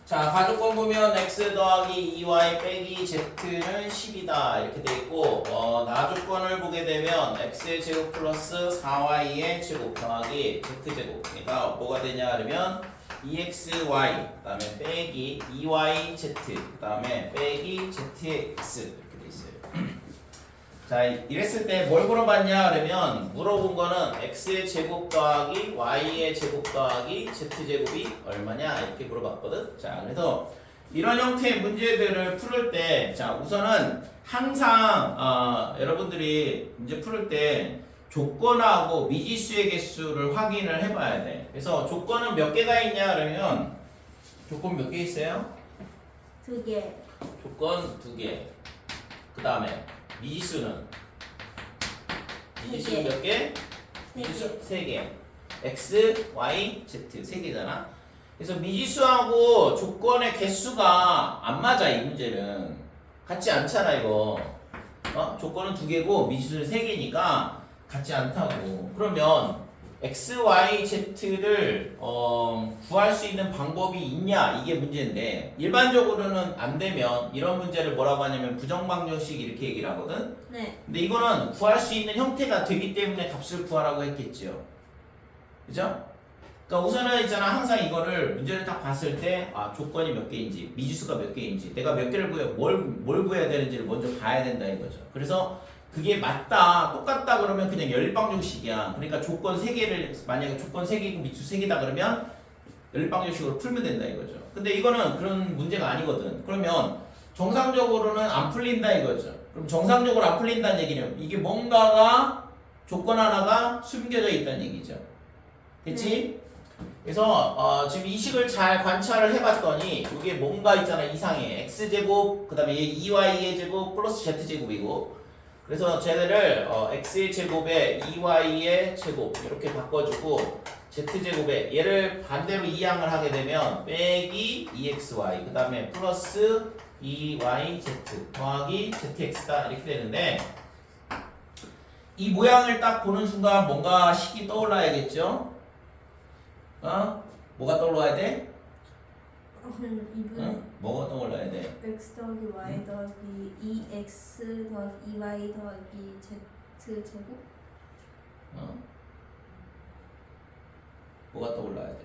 자, 가족권 보면 x 더하기 2y 빼기 z는 10이다 이렇게 돼 있고 나조건을 보게 되면 x의 제곱 플러스 4y의 제곱 더하기 z제곱 그러니까 뭐가 되냐 그러면 2xy 그 다음에 빼기 2yz 그 다음에 빼기 zx 이렇게 돼 있어요. 자, 이랬을 때 뭘 물어봤냐 그러면 물어본 거는 x의 제곱 더하기 y의 제곱 더하기 z제곱이 얼마냐 이렇게 물어봤거든. 자, 그래서 이런 형태의 문제들을 풀을 때 자, 우선은 항상 여러분들이 문제 풀을 때 조건하고 미지수의 개수를 확인을 해봐야 돼. 그래서 조건은 몇 개가 있냐 그러면 조건 몇 개 있어요? 2개. 조건 2개. 그 다음에 미지수는 몇 개? 미지수 3개. x, y, z 3개잖아. 그래서 미지수하고 조건의 개수가 안 맞아. 이 문제는 같지 않잖아 이거. 조건은 2개고 미지수는 3개니까 같지 않다고. 그러면 x, y, z를 구할 수 있는 방법이 있냐 이게 문제인데 일반적으로는 안 되면 이런 문제를 뭐라고 하냐면 부정방정식 이렇게 얘기를 하거든. 네. 근데 이거는 구할 수 있는 형태가 되기 때문에 값을 구하라고 했겠죠. 그죠? 그러니까 우선은 있잖아 항상 이거를 문제를 딱 봤을 때 조건이 몇 개인지 미지수가 몇 개인지 내가 몇 개를 구해 뭘 구해야 되는지를 먼저 봐야 된다 이거죠. 그래서 그게 맞다 똑같다 그러면 그냥 연립방정식이야. 그러니까 조건 3개를 만약에 조건 3개고 미지수 3개다 그러면 연립방정식으로 풀면 된다 이거죠. 근데 이거는 그런 문제가 아니거든. 그러면 정상적으로는 안 풀린다 이거죠. 그럼 정상적으로 안 풀린다는 얘기는 이게 뭔가가 조건 하나가 숨겨져 있다는 얘기죠. 됐지? 그래서 지금 이 식을 잘 관찰을 해봤더니 이게 뭔가 있잖아 이상해. x제곱 그 다음에 2y의 제곱 플러스 z제곱이고 그래서 쟤네를 x의 제곱에 2y의 제곱 이렇게 바꿔주고 z제곱에 얘를 반대로 이항을 하게 되면 빼기 2xy 그 다음에 플러스 2yz 더하기 zx다 이렇게 되는데 이 모양을 딱 보는 순간 뭔가 식이 떠올라야겠죠? 뭐가 떠올라야 돼? 이분 뭐가 떠올라야 돼? x 더하기 y 더하기 2x 더하기 2y 더하기 z 제곱? 뭐가 떠올라야 돼?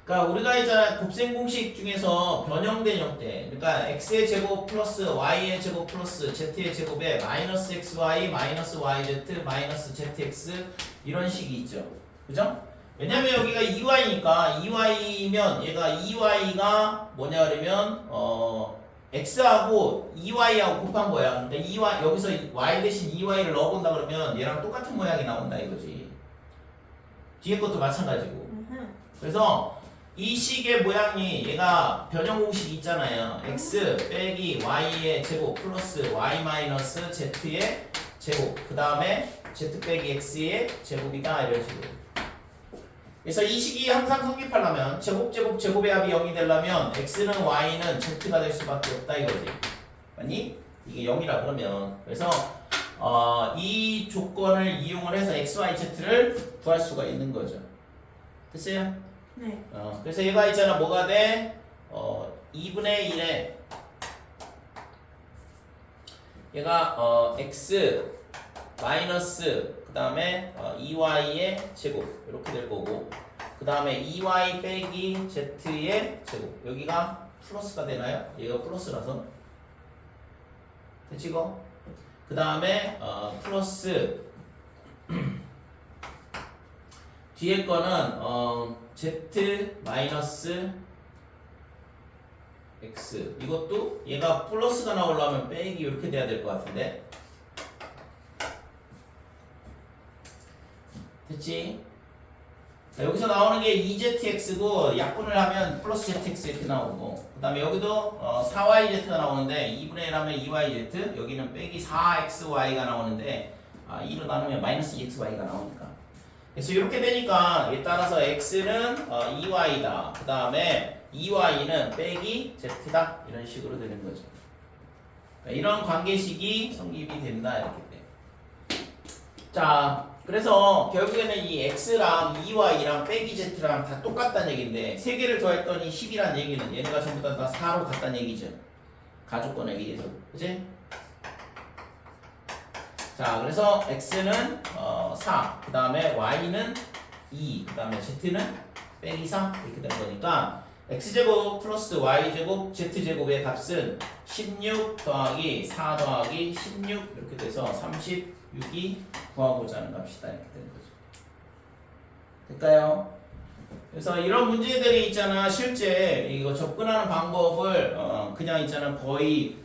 그러니까 우리가 이제 곱셈 공식 중에서 변형된 형태 그러니까 x의 제곱 플러스 y의 제곱 플러스 z의 제곱에 마이너스 xy 마이너스 yz 마이너스 zx 이런 식이 있죠. 그죠? 왜냐면 여기가 2y니까 2y면 얘가 2y가 뭐냐 그러면 x하고 2y하고 곱한 거야. 근데 2y 여기서 y 대신 2y를 넣어본다 그러면 얘랑 똑같은 모양이 나온다 이거지. 뒤에 것도 마찬가지고. 그래서 이 식의 모양이 얘가 변형 공식이 있잖아요. x 빼기 y의 제곱 플러스 y 마이너스 z의 제곱 그 다음에 z 빼기 x의 제곱이다 이런 식으로. 그래서 이 식이 항상 성립하려면 제곱의 합이 0이 되려면 x는 y는 z가 될 수밖에 없다 이거지. 맞니? 이게 0이라 그러면 그래서 이 조건을 이용을 해서 x, y, z를 구할 수가 있는 거죠. 됐어요? 네. 그래서 얘가 있잖아 뭐가 돼? 2분의 1에 얘가 x 마이너스 그 다음에 2y의 제곱 이렇게 될 거고 그 다음에 2y 빼기 z의 제곱 여기가 플러스가 되나요? 얘가 플러스라서 됐지 이거? 그 다음에 플러스 뒤에 거는 z 마이너스 x 이것도 얘가 플러스가 나오려면 빼기 이렇게 돼야 될 것 같은데 됐지? 자, 여기서 나오는 게 2zx고 약분을 하면 플러스 zx 이렇게 나오고 그 다음에 여기도 4yz가 나오는데 2분의 1 하면 2yz 여기는 빼기 4xy가 나오는데 2로 나누면 마이너스 2xy가 나오니까 그래서 이렇게 되니까 이에 따라서 x는 2y다 그 다음에 2y는 빼기 z다 이런 식으로 되는 거죠. 이런 관계식이 성립이 된다 이렇게 돼. 자 그래서 결국에는 이 x랑 2y랑 빼기 z랑 다 똑같다는 얘기인데 세 개를 더했더니 10이라는 얘기는 얘네가 전부 다 4로 같다는 얘기죠. 가족권에 의해서. 그치? 자, 그래서 x는 4, 그 다음에 y는 2, 그 다음에 z는 빼기 3 이렇게 되는 거니까 x제곱 플러스 y제곱 z제곱의 값은 16 더하기 4 더하기 16 이렇게 돼서 36이 구하고자 하는 값이다 이렇게 되는 거죠. 될까요? 그래서 이런 문제들이 있잖아. 실제 이거 접근하는 방법을 그냥 있잖아 거의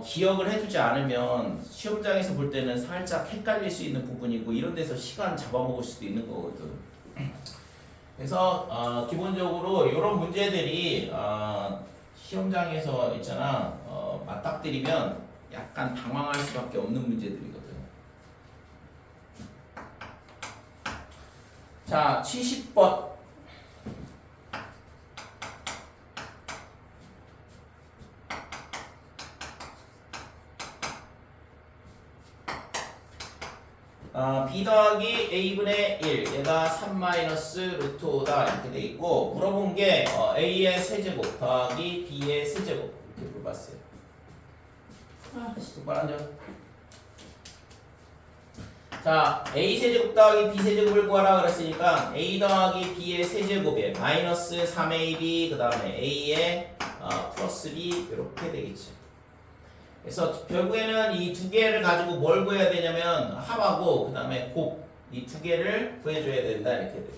기억을 해두지 않으면 시험장에서 볼 때는 살짝 헷갈릴 수 있는 부분이고 이런 데서 시간 잡아먹을 수도 있는 거거든. 그래서 기본적으로 이런 문제들이 시험장에서 있잖아 맞닥뜨리면 약간 당황할 수밖에 없는 문제들이거든. 자, 70번. b 더하기 a분의 1 얘가 3 마이너스 루트 5다 이렇게 돼 있고 물어본 게 a의 세제곱 더하기 b의 세제곱 이렇게 물어봤어요. 똑바로 앉아. 자, a 세제곱 더하기 b 세제곱을 구하라 그랬으니까 a 더하기 b의 세제곱에 마이너스 3ab 그 다음에 a의 플러스 b 이렇게 되겠죠. 그래서 결국에는 이 두 개를 가지고 뭘 구해야 되냐면 합하고 그 다음에 곱 이 두 개를 구해줘야 된다 이렇게 돼요.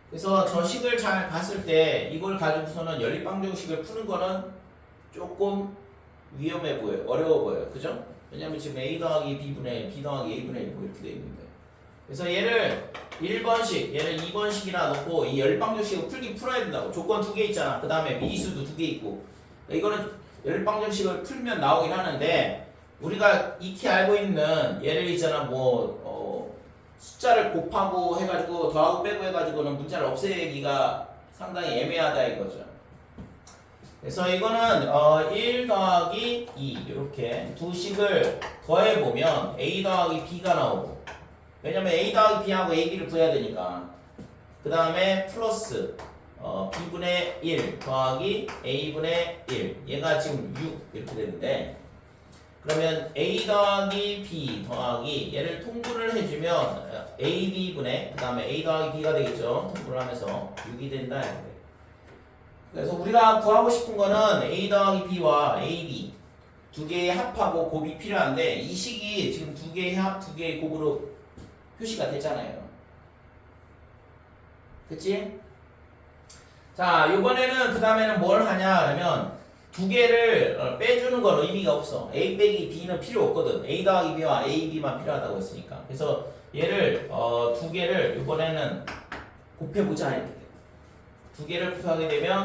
그래서 저 식을 잘 봤을 때 이걸 가지고서는 연립방정식을 푸는 거는 조금 위험해 보여요. 어려워 보여요. 그죠? 왜냐면 지금 a 더하기 b분의 b 더하기 a분의 1 뭐 이렇게 돼 있는데 그래서 얘를 1번식 얘를 2번식이나 놓고 이 연립방정식을 풀긴 풀어야 된다고. 조건 두 개 있잖아. 그 다음에 미지수도 두 개 있고 이거는 연립방정식을 풀면 나오긴 하는데 우리가 익히 알고 있는 얘를 있잖아 숫자를 곱하고 해가지고 더하고 빼고 해가지고는 문자를 없애기가 상당히 애매하다 이거죠. 그래서 이거는 1 더하기 2 이렇게 두 식을 더해보면 a 더하기 b가 나오고 왜냐면 a 더하기 b하고 ab를 구해야 되니까 그 다음에 플러스 b분의 1 더하기 a분의 1 얘가 지금 6 이렇게 되는데 그러면 a 더하기 b 더하기 얘를 통분을 해주면 ab분의 그 다음에 a 더하기 b가 되겠죠. 통분을 하면서 6이 된다 이렇게 돼요. 그래서 우리가 구하고 싶은 거는 a 더하기 b와 ab 두 개의 합하고 곱이 필요한데 이 식이 지금 두 개의 합, 두 개의 곱으로 표시가 됐잖아요. 그치? 자, 요번에는 그 다음에는 뭘 하냐 그러면 두 개를 빼주는 건 의미가 없어. a 빼기 b는 필요 없거든. a 더하기 b와 ab만 필요하다고 했으니까. 그래서 얘를 두 개를 요번에는 곱해보자 이렇게 돼. 두 개를 곱하게 되면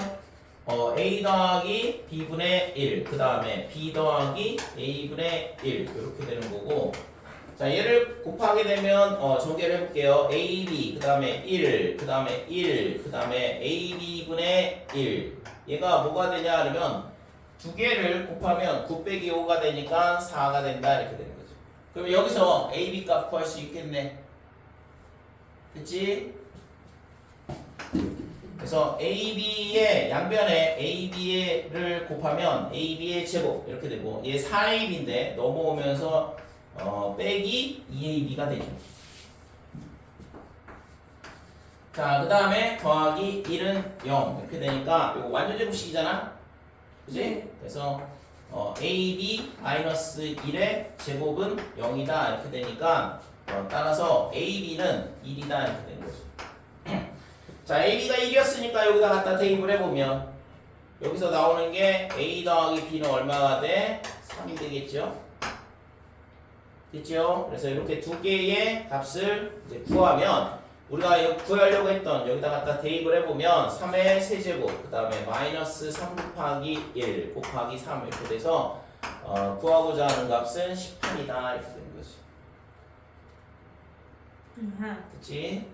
a 더하기 b분의 1 그 다음에 b 더하기 a분의 1 이렇게 되는 거고 자 얘를 곱하게 되면 전개를 해볼게요. ab 그 다음에 1 그 다음에 1 그 다음에 ab분의 1 얘가 뭐가 되냐 그러면 두 개를 곱하면 9 빼기 5가 되니까 4가 된다 이렇게 되는 거죠. 그러면 여기서 ab 값 구할 수 있겠네. 그치? 그래서 AB의 양변에 AB를 곱하면 AB의 제곱 이렇게 되고 얘 4AB인데 넘어오면서 빼기 2AB가 되죠. 자, 그 다음에 더하기 1은 0 이렇게 되니까 이거 완전 제곱식이잖아. 그치? 네. 그래서 AB 마이너스 1의 제곱은 0이다 이렇게 되니까 따라서 AB는 1이다 이렇게 되는 거죠. 자, AB가 1이었으니까 여기다 갖다 대입을 해보면 여기서 나오는 게 A 더하기 B는 얼마가 돼? 3이 되겠죠? 됐죠? 그래서 이렇게 두 개의 값을 이제 구하면 우리가 구하려고 했던 여기다 갖다 대입을 해보면 3의 세제곱 그 다음에 마이너스 3 곱하기 1 곱하기 3 이렇게 돼서 구하고자 하는 값은 18이다 이렇게 되는 거지. 그치?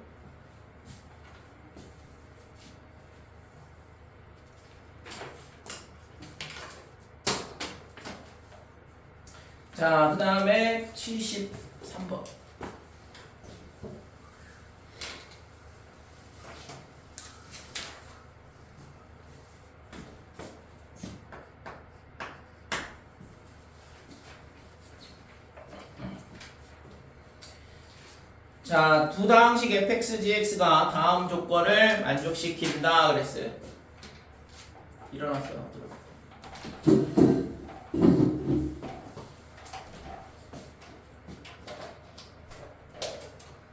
자, 그 다음에 73번. 자, 두 다항식 fx, gx가 다음 조건을 만족시킨다 그랬어요. 일어났어요.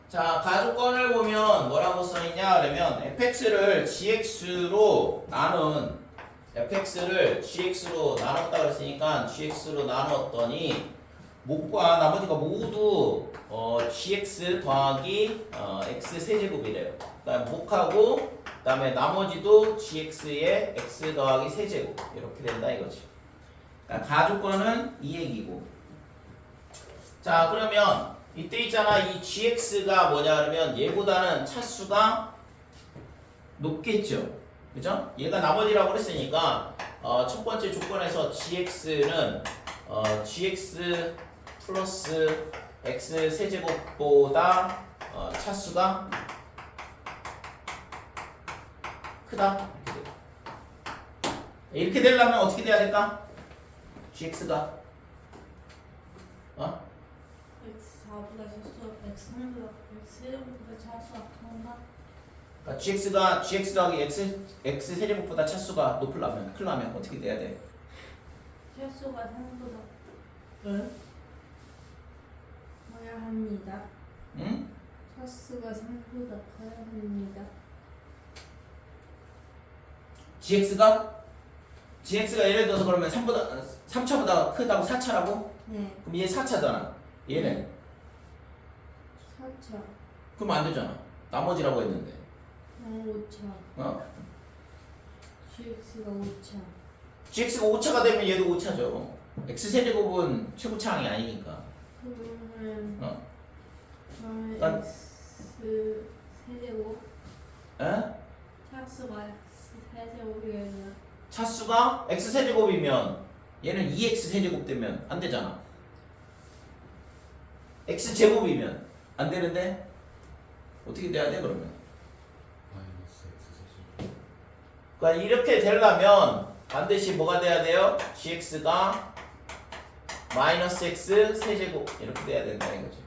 자, 가조건을 보면 뭐라고 써있냐 그러면 fx를 gx로 나눴다 그랬으니까 gx로 나눴더니 목과 나머지가 모두 gx 더하기 x 세제곱이래요. 그다음에 목하고 그다음에 나머지도 gx의 x 더하기 세제곱 이렇게 된다 이거지. 그러니까 가조건은 이 얘기고. 자, 그러면 이때 있잖아. 이 gx가 뭐냐 그러면 얘보다는 차수가 높겠죠. 그죠? 얘가 나머지라고 그랬으니까 첫 번째 조건에서 gx는 gx 플러스 x 세제곱보다 차수가 크다. 이렇게 되려면 어떻게 돼야 될까? gx가 x4보다 차수 x3보다 x1보다 차수가 큰가? 그러니까 gx 더하기 x 세제곱보다 차수가 크려면 어떻게 돼야 돼? 차수가 3보다 커야 합니다. 응? 차수가 3보다 커야 합니다. gx가 예를 들어서 그러면 3차보다 크다고 4차라고? 네. 그럼 얘 4차잖아. 얘는 4차. 그럼 안 되잖아. 나머지라고 했는데. 5차. gx가 5차. gx가 5차가 되면 얘도 5차죠. x 세제곱은 최고차항이 아니니까. 그러면 난- x 세제곱 에? 차수가 세제곱이겠나? 차수가 x 세제곱이면 얘는 2x 세제곱 되면 안 되잖아. x 제곱이면 안 되는데 어떻게 돼야 돼 그러면? 그러니까 이렇게 되려면 반드시 뭐가 돼야 돼요? gx가 마이너스 x 세제곱 이렇게 돼야 된다 이거죠.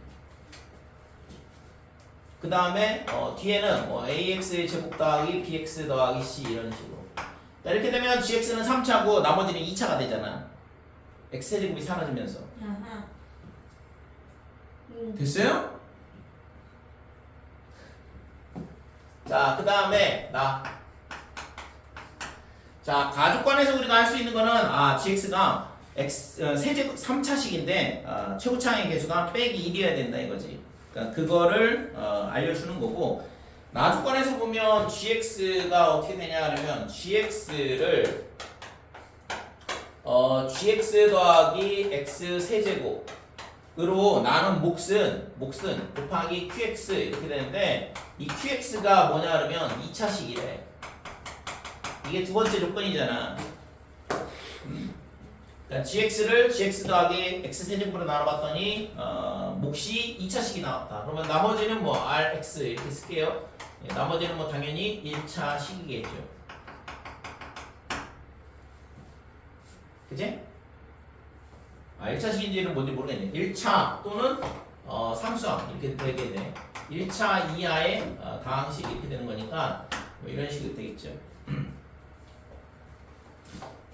그 다음에 뒤에는 ax의 제곱 더하기 bx 더하기 c 이런 식으로. 자, 이렇게 되면 gx는 3차고 나머지는 2차가 되잖아. x 세제곱이 사라지면서. 아하. 됐어요? 자, 그 다음에 자, 가족관에서 우리가 할 수 있는 거는 gx가 x 세제곱 3차식인데 최고차항의 개수가 빼기 1이어야 된다 이거지. 그러니까 그거를 알려주는 거고. 나주관에서 보면 gx가 어떻게 되냐 하면 gx를 gx 더하기 x 세제곱으로 나눈 몫은 곱하기 qx 이렇게 되는데 이 qx가 뭐냐 그러면 2차식이래. 이게 두 번째 조건이잖아. 그러니까 gx를 gx 더하기 x 세제곱으로 나눠봤더니 몫이 2차식이 나왔다. 그러면 나머지는 뭐 rx 이렇게 쓸게요. 나머지는 뭐 당연히 1차식이겠죠. 그치? 1차식인지는 뭔지 모르겠네. 1차 또는 상수항 이렇게 되겠네. 1차 이하의 다항식 이렇게 되는 거니까 뭐 이런 식으로 되겠죠.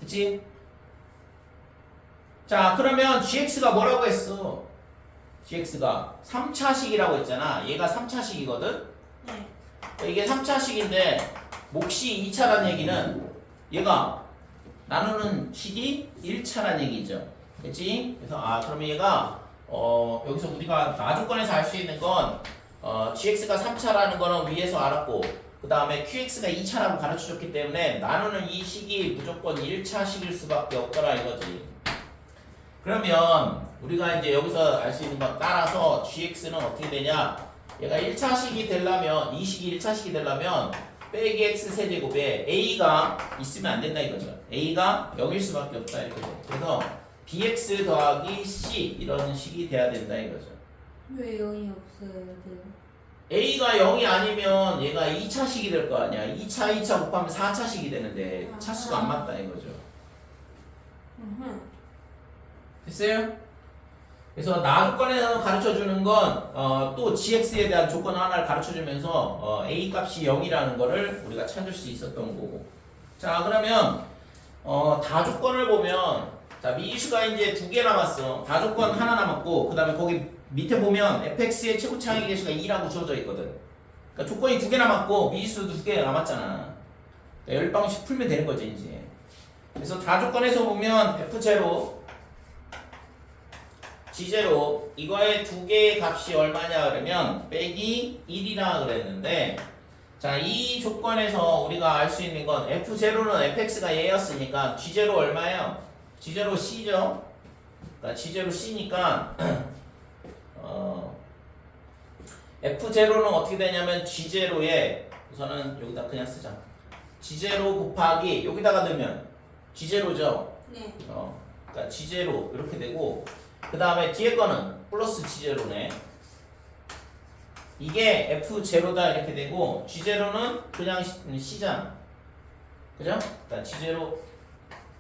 그치? 자, 그러면 gx가 뭐라고 했어? gx가 3차식이라고 했잖아. 얘가 3차식이거든? 네. 이게 3차식인데 몫이 2차라는 얘기는 얘가 나누는 식이 1차라는 얘기죠. 그치? 그래서 그러면 얘가 여기서 우리가 나조건에서 알 수 있는 건 gx가 3차라는 거는 위에서 알았고 그 다음에 qx가 2차라고 가르쳐줬기 때문에 나누는 이 식이 무조건 1차식일 수밖에 없더라 이거지. 그러면 우리가 이제 여기서 알 수 있는 건 따라서 gx는 어떻게 되냐? 얘가 1차식이 되려면 이 식이 1차식이 되려면 빼기 x 세제곱에 a가 있으면 안 된다 이거죠. a가 0일 수밖에 없다 이렇게 돼. 그래서 bx 더하기 c 이런 식이 돼야 된다 이거죠. 왜 0이 없어야 돼요? a가 0이 아니면 얘가 2차식이 될 거 아니야. 2차 곱하면 4차식이 되는데 차수가 안 맞다 이거죠. 됐어요? 그래서 나 조건에서 가르쳐 주는 건 또 gx에 대한 조건 하나를 가르쳐 주면서 a 값이 0이라는 거를 우리가 찾을 수 있었던 거고. 자, 그러면 다 조건을 보면 자, 미지수가 이제 2개 남았어. 다 조건 하나 남았고 그다음에 거기 밑에 보면 fx의 최고 차항의 개수가 2라고 주어져 있거든. 그러니까 조건이 2개 남았고 미지수도 2개 남았잖아. 그러니까 10방씩 풀면 되는 거지 이제. 그래서 다 조건에서 보면 f0 G0 이거의 2개의 값이 얼마냐 그러면 빼기 1이라 그랬는데 자, 이 조건에서 우리가 알 수 있는 건 F0는 fx가 얘였으니까 G0 얼마예요? G0 C죠? 그러니까 G0 C니까 F0는 어떻게 되냐면 G0에 우선은 여기다 그냥 쓰자. G0 곱하기 여기다가 넣으면 G0죠? 네. 그러니까 G0 이렇게 되고 그 다음에 뒤에 거는 플러스 G0네. 이게 F0다 이렇게 되고 G0는 그냥 C잖아. 그죠? 그러니까 G0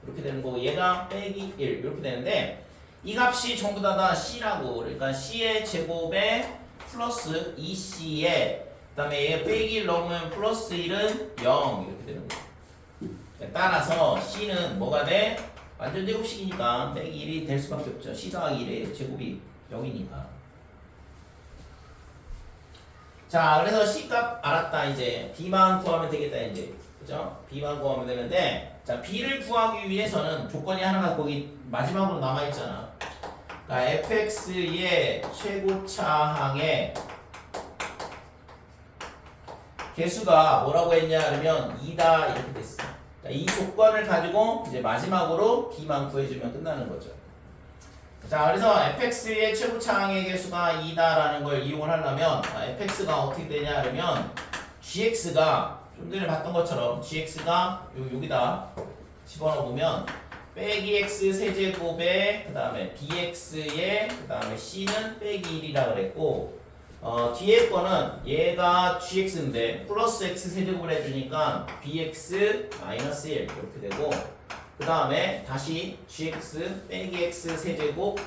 이렇게 되는 거고 얘가 빼기 1 이렇게 되는데 이 값이 전부 다 C라고. 그러니까 C의 제곱에 플러스 2C에 그 다음에 얘 빼기 1 넣으면 플러스 1은 0 이렇게 되는 거야. 따라서 C는 뭐가 돼? 완전 제곱식이니까 빼기 1이 될 수밖에 없죠. C 더하기 1의 제곱이 0이니까. 자, 그래서 C 값 알았다. 이제 B만 구하면 되겠다. 이제 그죠? B만 구하면 되는데 자, B를 구하기 위해서는 조건이 하나가 거기 마지막으로 남아있잖아. 그러니까 fx의 최고차항의 개수가 뭐라고 했냐 그러면 2다 이렇게 됐어. 이 조건을 가지고 이제 마지막으로 B만 구해주면 끝나는 거죠. 자, 그래서 fx의 최고차항의 개수가 2다라는 걸 이용을 하려면 fx가 어떻게 되냐 그러면 gx가 좀 전에 봤던 것처럼 gx가 여기다 집어넣어 보면 빼기 x 세제곱에 그 다음에 bx에 그 다음에 c는 빼기 1이라 그랬고 뒤에 거는 얘가 gx인데 플러스 x 세제곱을 해주니까 bx 마이너스 1 이렇게 되고 그 다음에 다시 gx 빼기 x 세제곱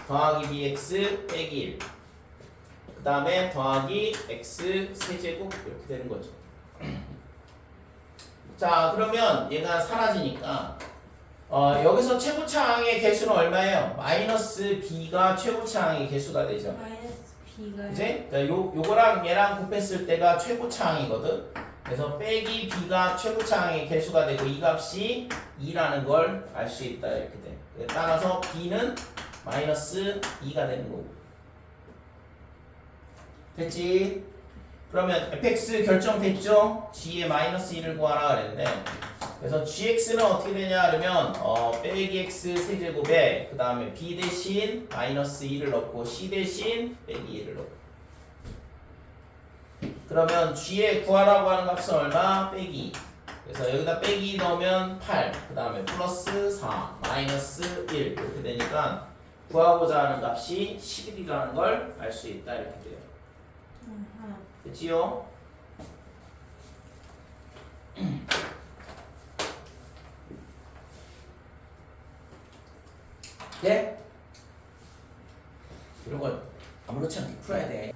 더하기 bx 빼기 1 그 다음에 더하기 x 세제곱 이렇게 되는 거죠. 자, 그러면 얘가 사라지니까 여기서 최고차항의 개수는 얼마예요? 마이너스 b가 최고차항의 개수가 되죠. 마이너스 B가 이제 요거랑 얘랑 곱했을 때가 최고차항이거든. 그래서 빼기 b가 최고차항의 개수가 되고 이 값이 2라는 걸 알 수 있다 이렇게 돼. 따라서 b는 마이너스 2가 되는 거고. 됐지? 그러면 fx 결정됐죠? g의 마이너스 1을 구하라 그랬는데 그래서 gx는 어떻게 되냐 그러면 빼기 x 세제곱에 그 다음에 b 대신 마이너스 2를 넣고 c 대신 빼기 1을 넣고 그러면 g의 구하라고 하는 값은 얼마? 빼기 2. 그래서 여기다 빼기 2 넣으면 8 그 다음에 플러스 4 마이너스 1 이렇게 되니까 구하고자 하는 값이 11이라는 걸 알 수 있다 이렇게 돼요. 됐지요? 네? 이런 거 아무렇지 않게 풀어야 돼.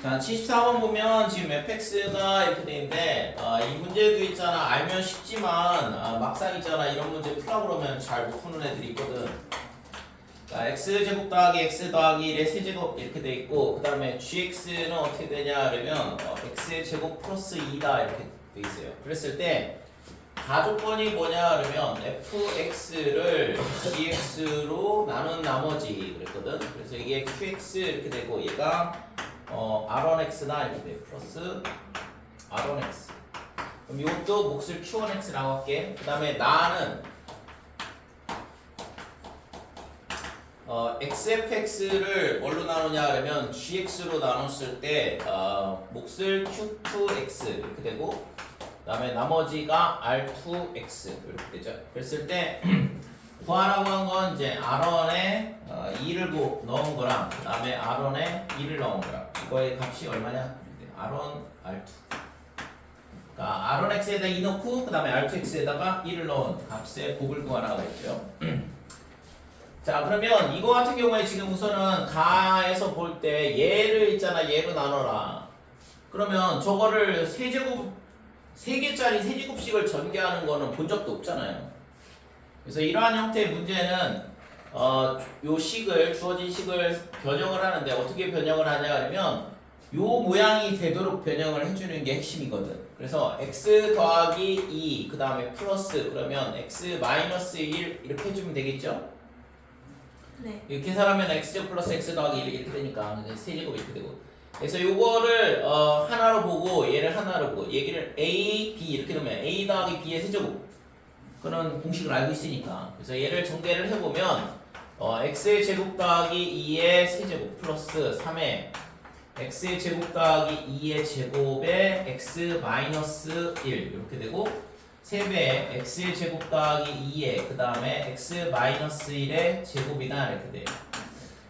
자, 74번 보면 지금 fx가 이렇게 돼 있는데 이 문제도 있잖아. 알면 쉽지만 막상 있잖아. 이런 문제 풀라 그러면 잘 못 푸는 애들이 있거든. 자, x제곱 더하기 x 더하기 1의 세제곱 이렇게 돼 있고 그 다음에 gx는 어떻게 되냐 그러면 x의 제곱 플러스 2다 이렇게 돼 있어요. 그랬을 때 가조건이 뭐냐 그러면 fx를 gx로 나눈 나머지 그랬거든. 그래서 이게 qx 이렇게 되고 얘가 r1x다 이렇게 돼. 플러스 r1x. 그럼 이것도 몫을 q1x라고 할게. 그 다음에 나는 xfx를 뭘로 나누냐 그러면 gx로 나눴을 때 몫을 q2x 이렇게 되고 그 다음에 나머지가 r2x 이렇게 되죠. 그랬을 때 구하라고 한 건 이제 r1에 2를 넣은 거랑 그 다음에 r1에 2를 넣은 거랑 이거의 값이 얼마냐? r1, r2 그러니까 r1x에다 2 넣고 그 다음에 r2x에다가 1을 넣은 값의 곱을 구하라고 했죠. 자, 그러면 이거 같은 경우에 지금 우선은 가에서 볼 때 얘를 있잖아. 얘로 나눠라. 그러면 저거를 세제곱 3개짜리 세제곱식을 전개하는 거는 본 적도 없잖아요. 그래서 이러한 형태의 문제는 요 식을 주어진 식을 변형을 하는데 어떻게 변형을 하냐 하면 요 모양이 되도록 변형을 해주는 게 핵심이거든. 그래서 x 더하기 2 그 다음에 플러스 그러면 x 마이너스 1 이렇게 해주면 되겠죠? 네. 이렇게 계산하면 x제곱 플러스 x 더하기 1 이렇게 되니까 세제곱 이렇게 되고. 그래서 요거를 하나로 보고 얘를 하나로 보고 얘기를 a, b 이렇게 되면 a 더하기 b의 세제곱 그런 공식을 알고 있으니까. 그래서 얘를 전개를 해보면 x의 제곱 더하기 2의 세제곱 플러스 3의 x의 제곱 더하기 2의 제곱에 x 마이너스 1 이렇게 되고 3배 x의 제곱 더하기 2의 그 다음에 x 마이너스 1의 제곱이다 이렇게 돼요.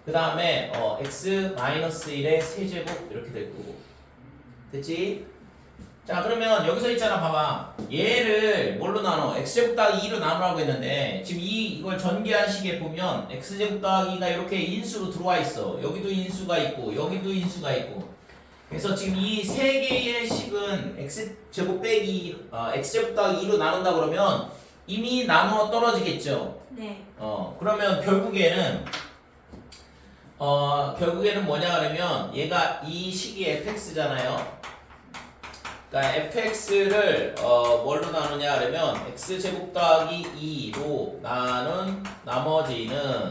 그 다음에 x 마이너스 1의 세제곱 이렇게 될 거고. 됐지? 자, 그러면 여기서 있잖아. 봐봐. 얘를 뭘로 나눠? x제곱 더하기 2로 나누라고 했는데 지금 이걸 전개한 식에 보면 x제곱 더하기 2가 이렇게 인수로 들어와 있어. 여기도 인수가 있고 여기도 인수가 있고. 그래서 지금 이 세 개의 식은 x제곱 빼기 x제곱 더하기 2로 나눈다 그러면 이미 나누어 떨어지겠죠. 네. 그러면 결국에는 뭐냐 그러면 얘가 이 식이 fx잖아요. 그러니까 fx를 뭘로 나누냐 그러면 x제곱 더하기 2로 나눈 나머지는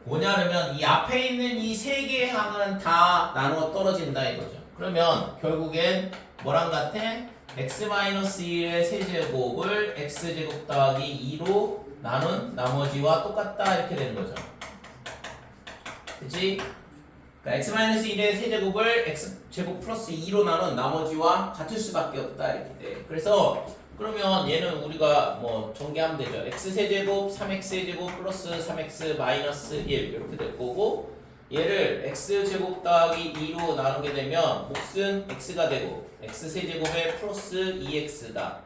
뭐냐 그러면 이 앞에 있는 이 세 개의 항은 다 나누어 떨어진다 이거죠. 그러면 결국엔 뭐랑 같아? x-1의 세제곱을 x제곱 더하기 2로 나눈 나머지와 똑같다 이렇게 되는 거죠. 그치? 그러니까 x-1의 세제곱을 x제곱 플러스 2로 나눈 나머지와 같을 수밖에 없다 이렇게 돼. 그래서 그러면 얘는 우리가 뭐 전개하면 되죠. x세제곱 3x세제곱 플러스 3x 마이너스 1 이렇게 될 거고 얘를 x제곱 더하기 2로 나누게 되면 몫은 x가 되고 x세제곱에 플러스 2x다.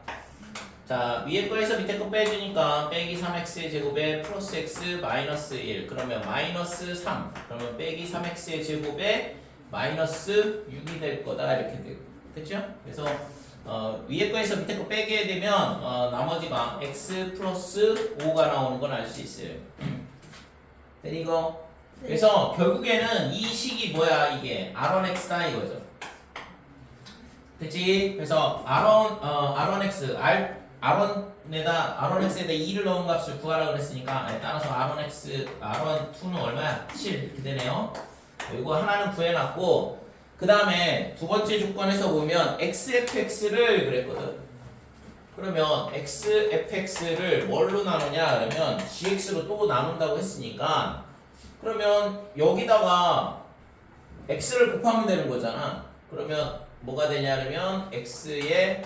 자, 위에 거에서 밑에 거 빼주니까 빼기 3x의 제곱에 플러스 x 마이너스 1 그러면 마이너스 3 그러면 빼기 3x의 제곱에 마이너스 6이 될 거다 이렇게 되고. 됐죠? 그래서 위에 거에서 밑에 거 빼게 되면 나머지가 x 플러스 5가 나오는 건 알 수 있어요. 이거 네. 그래서 결국에는 이 식이 뭐야 이게 r1x다 이거죠. 됐지? 그래서 r1x r1x에다 2를 넣은 값을 구하라 그랬으니까 따라서 r12는 얼마야? 7 이렇게 되네요. 이거 하나는 구해놨고 그 다음에 두 번째 조건에서 보면 xfx를 그랬거든. 그러면 xfx를 뭘로 나누냐 그러면 gx로 또 나눈다고 했으니까 그러면 여기다가 x를 곱하면 되는 거잖아. 그러면 뭐가 되냐 그러면 x의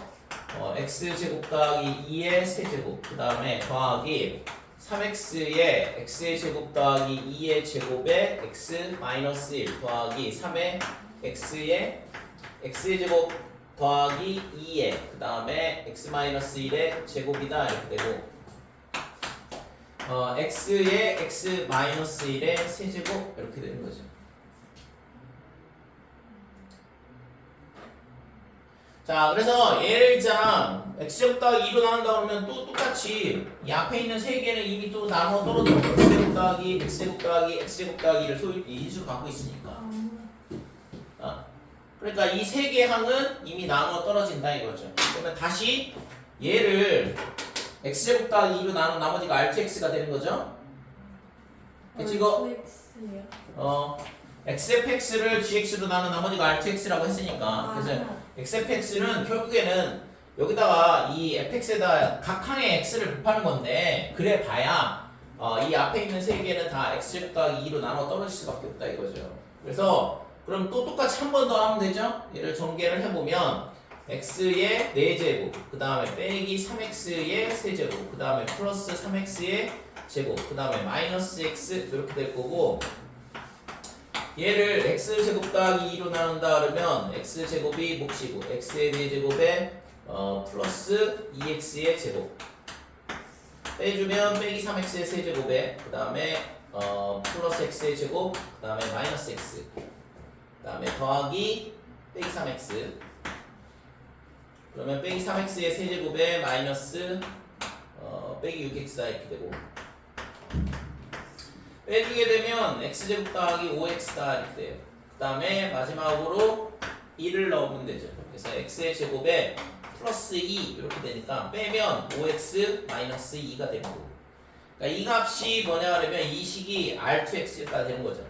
x제곱 더하기 2의 세제곱 그 다음에 더하기 3x의 x의 제곱 더하기 2의 제곱에 x 마이너스 1 더하기 3의 x의 제곱 더하기 2의 그 다음에 x 마이너스 1의 제곱이다 이렇게 되고 x의 x 마이너스 1의 세제곱 이렇게 되는 거죠. 자, 그래서 얘를 있잖아. x제곱 더하기 2로 나눈다 그러면 또 똑같이 이 앞에 있는 세 개는 이미 또 나눠 떨어져. x제곱 더하기 x제곱 더하기 x제곱 더하기를 소위 인수로 갖고 있으니까. 그러니까 이 세 개의 항은 이미 나눠 떨어진다 이거죠. 그러면 다시 얘를 x제곱 더하기 2로 나눈 나머지가 rtx가 되는 거죠. 그치 이거? xfx를 gx로 나눈 나머지가 rtx라고 했으니까 그래서 xfx는 결국에는 여기다가 이 fx에다 각 항의 x를 곱하는 건데 그래 봐야 이 앞에 있는 세 개는 다 x제곱 더하기 2로 나눠 떨어질 수밖에 없다 이거죠. 그래서 그럼 또 똑같이 한 번 더 하면 되죠. 얘를 전개를 해보면 x의 4제곱 그 다음에 빼기 3x의 세제곱 그 다음에 플러스 3x의 제곱 그 다음에 마이너스 x 이렇게 될 거고 얘를 x제곱 더하기 2로 나눈다 그러면 x제곱이 몫이고 x의 4제곱에 플러스 2x의 제곱 빼주면 빼기 3x의 세제곱에 그 다음에 플러스 x의 제곱 그 다음에 마이너스 x 그 다음에 더하기 빼기 3x 그러면 빼기 3x의 세제곱에 마이너스 빼기 6x가 이렇게 되고 빼주게 되면 x제곱 더하기 5x가 이렇게 돼요. 그 다음에 마지막으로 1을 넣으면 되죠. 그래서 x의 제곱에 플러스 2 이렇게 되니까 빼면 5x 마이너스 2가 되는 거고 그러니까 이 값이 뭐냐 그러면 이 식이 R2x가 되는 거죠.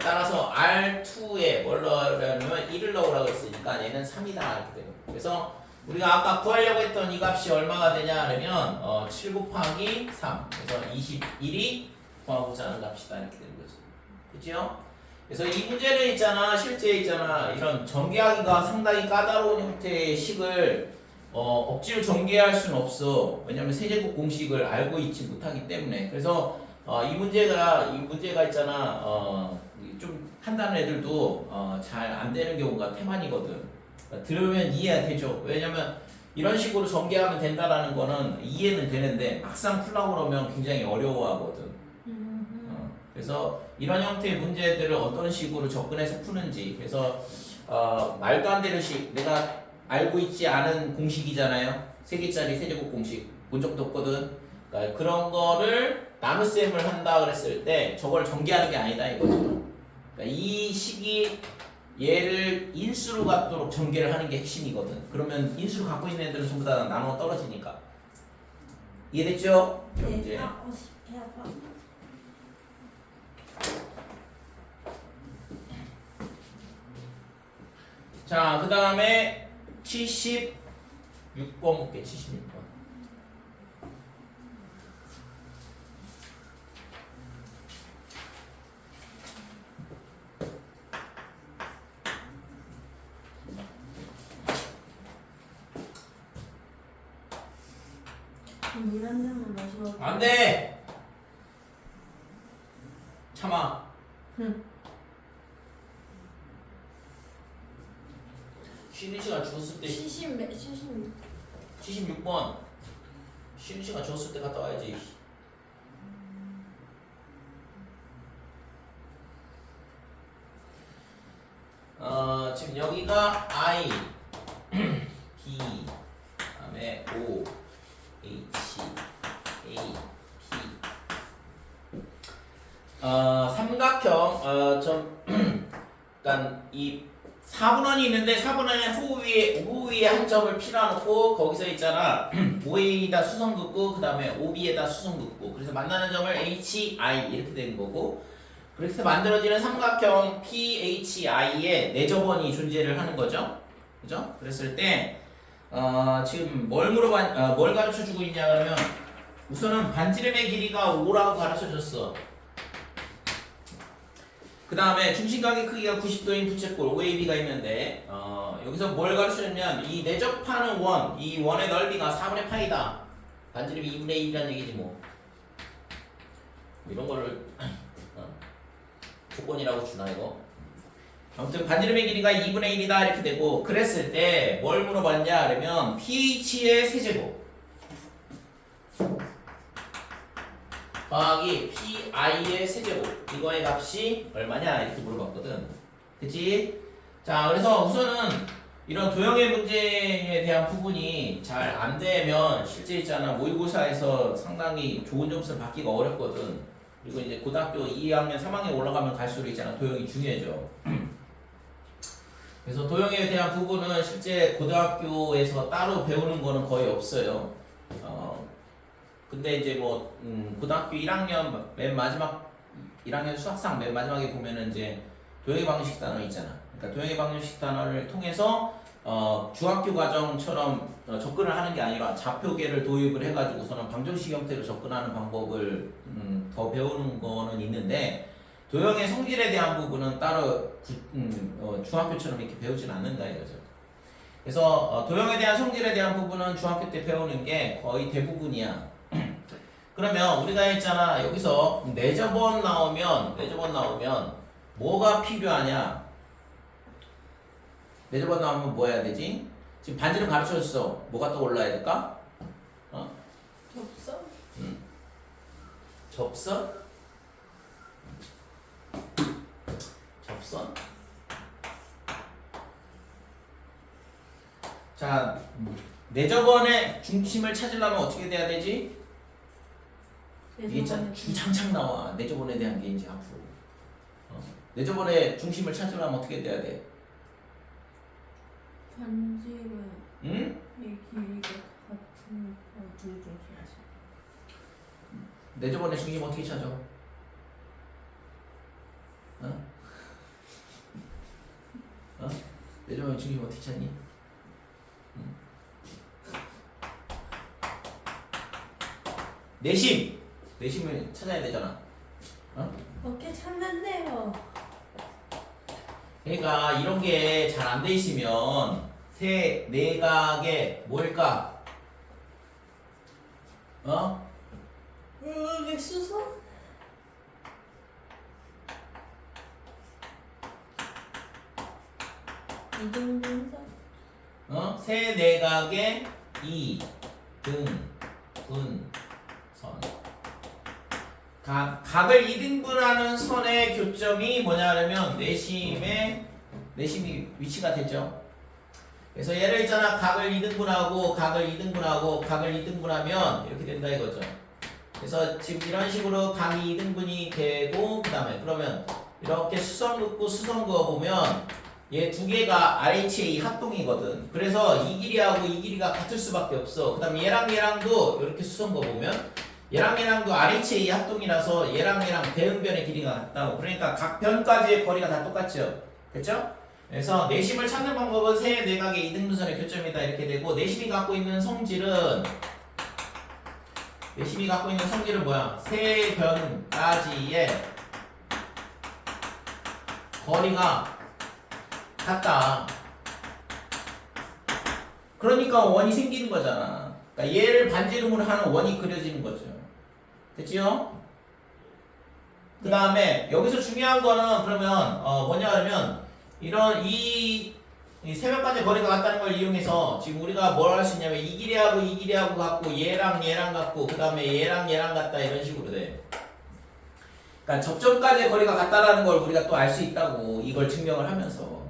따라서 R2에 뭘 넣으려면 1을 넣으라고 했으니까 얘는 3이다 이렇게 되고 그래서 우리가 아까 구하려고 했던 이 값이 얼마가 되냐 그러면 7 곱하기 3 그래서 21이 구하고자 하는 값이다 이렇게 되는 거죠. 그렇죠? 그래서 이 문제는 있잖아 실제 있잖아 이런 전개하기가 상당히 까다로운 형태의 식을 억지로 전개할 수는 없어. 왜냐면 세제곱 공식을 알고 있지 못하기 때문에. 그래서 이 문제가 있잖아 좀 한다는 애들도 잘 안 되는 경우가 태반이거든. 그러니까 들으면 이해가 되죠. 왜냐면 이런 식으로 전개하면 된다라는 거는 이해는 되는데 막상 풀라고 그러면 굉장히 어려워하거든. 그래서 이런 형태의 문제들을 어떤 식으로 접근해서 푸는지 그래서 말도 안 되는 식 내가 알고 있지 않은 공식이잖아요. 3개짜리 세제곱 공식 본 적도 없거든. 그러니까 그런 거를 나눗셈을 한다 그랬을 때 저걸 전개하는 게 아니다 이거죠. 그러니까 이 식이 얘를 인수로 갖도록 전개를 하는 게 핵심이거든. 그러면 인수로 갖고 있는 애들은 전부 다 나눠 떨어지니까. 이해됐죠? 네. 이제 배 아파. 자, 그 다음에 76번 볼게, 76번. 물 한 잔만 마시고. 안 돼! 참아. 쉬는 시간 주었을 때 76번 쉬는 시간 주었을 때 갔다 와야지. 지금 여기가 I, B, 그다음에 O, H, A, P. 삼각형 그러니까 이 4분원이 있는데 4분원의 호위에 한 점을 필요놓고 거기서 있잖아 OA에다 수성 긋고 그 다음에 OB에다 수성 긋고 그래서 만나는 점을 HI 이렇게 되는 거고 그래서 만들어지는 삼각형 PHI에 내저번이 존재를 하는 거죠. 그죠? 그랬을 때 지금 뭘 가르쳐 주고 있냐 그러면 우선은 반지름의 길이가 5라고 가르쳐 줬어. 그 다음에 중심각의 크기가 90도인 부채꼴 OAB가 있는데 여기서 뭘 가르쳐주냐면 이 내접하는 원, 이 원의 넓이가 4분의 파이다. 반지름이 2분의 1이라는 얘기지 뭐. 이런 거를 조건이라고 주나 이거? 아무튼 반지름의 길이가 2분의 1이다 이렇게 되고 그랬을 때 뭘 물어봤냐 그러면 pH의 세제곱 더하기 PI의 세제곱 이거의 값이 얼마냐 이렇게 물어봤거든. 그치? 자 그래서 우선은 이런 도형의 문제에 대한 부분이 잘 안 되면 실제 있잖아 모의고사에서 상당히 좋은 점수를 받기가 어렵거든. 그리고 이제 고등학교 2학년 3학년 올라가면 갈수록 있잖아 도형이 중요해져. 그래서 도형에 대한 부분은 실제 고등학교에서 따로 배우는 거는 거의 없어요. 근데 이제 뭐 고등학교 1학년 맨 마지막 1학년 수학상 맨 마지막에 보면은 이제 도형의 방정식 단어 있잖아. 그러니까 도형의 방정식 단어를 통해서 중학교 과정처럼 접근을 하는 게 아니라 좌표계를 도입을 해가지고서는 방정식 형태로 접근하는 방법을 더 배우는 거는 있는데 도형의 성질에 대한 부분은 따로 중학교처럼 이렇게 배우지는 않는다 이거죠. 그래서 도형에 대한 성질에 대한 부분은 중학교 때 배우는 게 거의 대부분이야. 그러면 우리가 했잖아 여기서 내저번 나오면 뭐가 필요하냐? 내저번 나오면 뭐 해야 되지? 지금 반지름 가르쳐줬어. 뭐가 또 올라야 될까? 없어? 접선? 접선? 자, 내접원의 중심을 찾으려면 어떻게 돼야 되지? 이게 참 주장창 나와. 내접원에 대한 게 이제 앞으로. 내접원의 중심을 찾으려면 어떻게 돼야 돼? 반지름 응? 이 길이가 같은 둘 중심이지. 내접원의 중심 어떻게 찾아? 어? 어? 내접원의 중심 어떻게 찾니? 내심을 찾아야 되잖아. 어떻게 찾는데요? 그러니까 이런 게 잘 안 돼 있으면 세 내각의 뭘까? 수선? 이등분선? 세 내각의 이등분선. 각을 이등분하는 선의 교점이 뭐냐면 내심이 위치가 되죠. 그래서 예를 있잖아. 각을 이등분하고 각을 이등분하면 이렇게 된다 이거죠. 그래서 지금 이런 식으로 각이 이등분이 되고 그다음에 그러면 이렇게 수선 긋고 수선 그어 보면 얘 두 개가 RHA 합동이거든. 그래서 이 길이하고 이 길이가 같을 수밖에 없어. 그다음 얘랑도 이렇게 수선 그어 보면 얘랑도 RHA 합동이라서 얘랑 대응변의 길이가 같다고. 그러니까 각 변까지의 거리가 다 똑같죠. 됐죠? 그래서 내심을 찾는 방법은 세 내각의 이등분선의 교점이다 이렇게 되고 내심이 갖고 있는 성질은 뭐야? 세 변까지의 거리가 같다. 그러니까 원이 생기는 거잖아. 그러니까 얘를 반지름으로 하는 원이 그려지는 거죠. 됐지요? 그 다음에 여기서 중요한 거는 그러면 뭐냐 하면 이런 이 세변까지 거리가 같다는 걸 이용해서 지금 우리가 뭘 할 수 있냐면 이 길이하고 같고 얘랑 같고 그 다음에 얘랑 같다 이런 식으로 돼. 그러니까 접점까지의 거리가 같다라는 걸 우리가 또 알 수 있다고 이걸 증명을 하면서.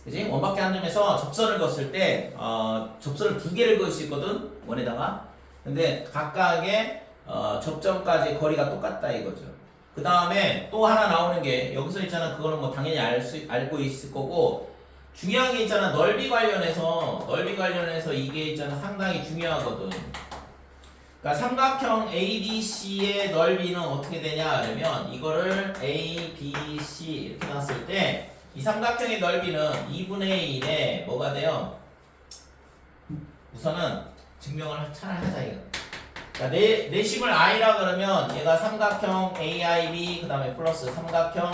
그지? 원밖에 안 되면서 접선을 그었을 때 접선을 두 개를 그을 수 있거든 원에다가. 근데 각각의 접점까지 거리가 똑같다 이거죠. 그 다음에 또 하나 나오는 게 여기서 있잖아. 그거는 뭐 당연히 알고 있을 거고 중요한 게 있잖아. 넓이 관련해서 이게 있잖아. 상당히 중요하거든. 그러니까 삼각형 ABC의 넓이는 어떻게 되냐 그러면 이거를 ABC 이렇게 놨을 때 이 삼각형의 넓이는 2분의 1에 뭐가 돼요? 우선은 증명을 차라리 하자 이거. 그러니까 내심을 I라 그러면 얘가 삼각형 AIB 그 다음에 플러스 삼각형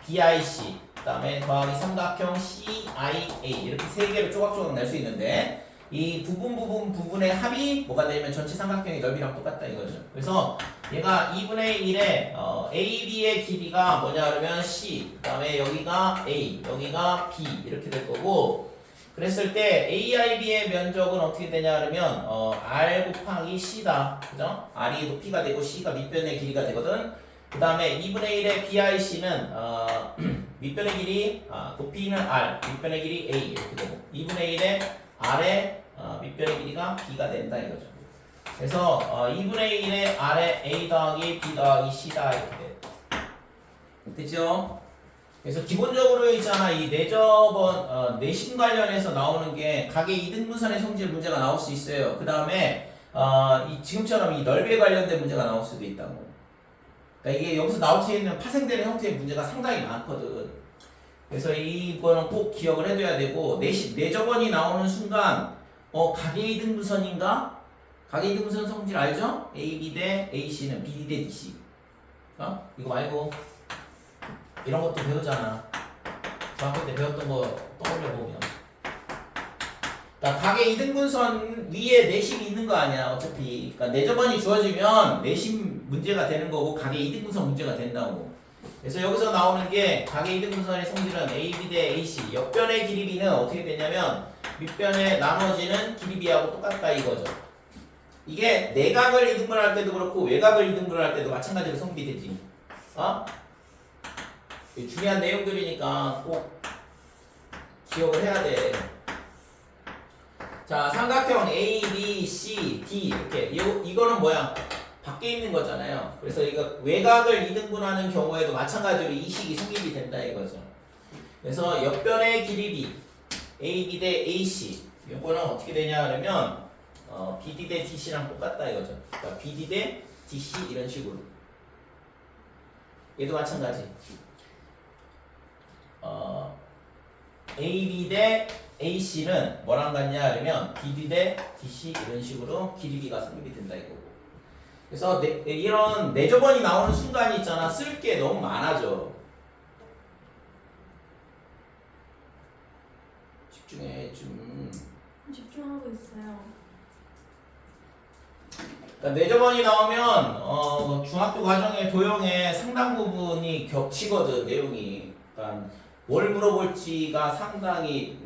BIC 그 다음에 더하기 삼각형 CIA 이렇게 세 개로 조각조각 낼 수 있는데 이 부분의 합이 뭐가 되면 전체 삼각형의 넓이랑 똑같다 이거죠. 그래서 얘가 2분의 1에 AB의 길이가 뭐냐 그러면 C 그 다음에 여기가 A 여기가 B 이렇게 될 거고 그랬을 때 AIB의 면적은 어떻게 되냐 그러면 R 곱하기 C다. 그죠? R이 높이가 되고 C가 밑변의 길이가 되거든. 그 다음에 2분의 1의 BIC는 밑변의 길이 높이는 R 밑변의 길이 A 이렇게 되고 2분의 1의 R의 밑변의 길이가 B가 된다 이거죠. 그래서 2분의 1의 R의 A 더하기 B 더하기 C다 이렇게 돼. 됐죠? 그래서 기본적으로 있잖아. 이 내심 관련해서 나오는 게 각의 이등분선의 성질 문제가 나올 수 있어요. 그 다음에 지금처럼 이 넓이에 관련된 문제가 나올 수도 있다고. 그러니까 이게 여기서 나올 수 있는 파생되는 형태의 문제가 상당히 많거든. 그래서 이거는 꼭 기억을 해둬야 되고 내접원이 나오는 순간 각의 이등분선인가? 각의 이등분선 성질 알죠? AB 대 AC는 BD 대 DC. 이거 말고 이런 것도 배우잖아. 중학교 때 배웠던 거 떠올려보면. 그러니까 각의 이등분선 위에 내심이 있는 거 아니야 어차피. 그러니까 내접원이 주어지면 내심 문제가 되는 거고 각의 이등분선 문제가 된다고. 그래서 여기서 나오는 게 각의 이등분선의 성질은 AB 대 AC. 옆변의 길이비는 어떻게 되냐면 밑변에 나눠지는 길이비하고 똑같다 이거죠. 이게 내각을 2등분할 할 때도 그렇고 외곽을 2등분할 할 때도 마찬가지로 성립되지. 어? 중요한 내용들이니까 꼭 기억을 해야 돼. 자, 삼각형 A, B, C, D 이렇게 이거는 뭐야? 밖에 있는 거잖아요. 그래서 이거 외곽을 2등분하는 경우에도 마찬가지로 이 식이 성립이 된다 이거죠. 그래서 옆변의 길이 B, AB 대 AC 이거는 어떻게 되냐 그러면 BD 대 DC랑 똑같다 이거죠. 그러니까 BD 대 DC 이런 식으로. 얘도 마찬가지. AB 대 AC는 뭐랑 같냐 그러면 BD 대 DC 이런 식으로 길이 B가 성립이 된다 이거고. 그래서 이런 내저번이 나오는 순간이 있잖아. 쓸 게 너무 많아져. 집중해 좀. 집중하고 있어요. 그러니까 내저번이 나오면 중학교 과정의 도형의 상당 부분이 겹치거든 내용이. 그러니까 뭘 물어볼지가 상당히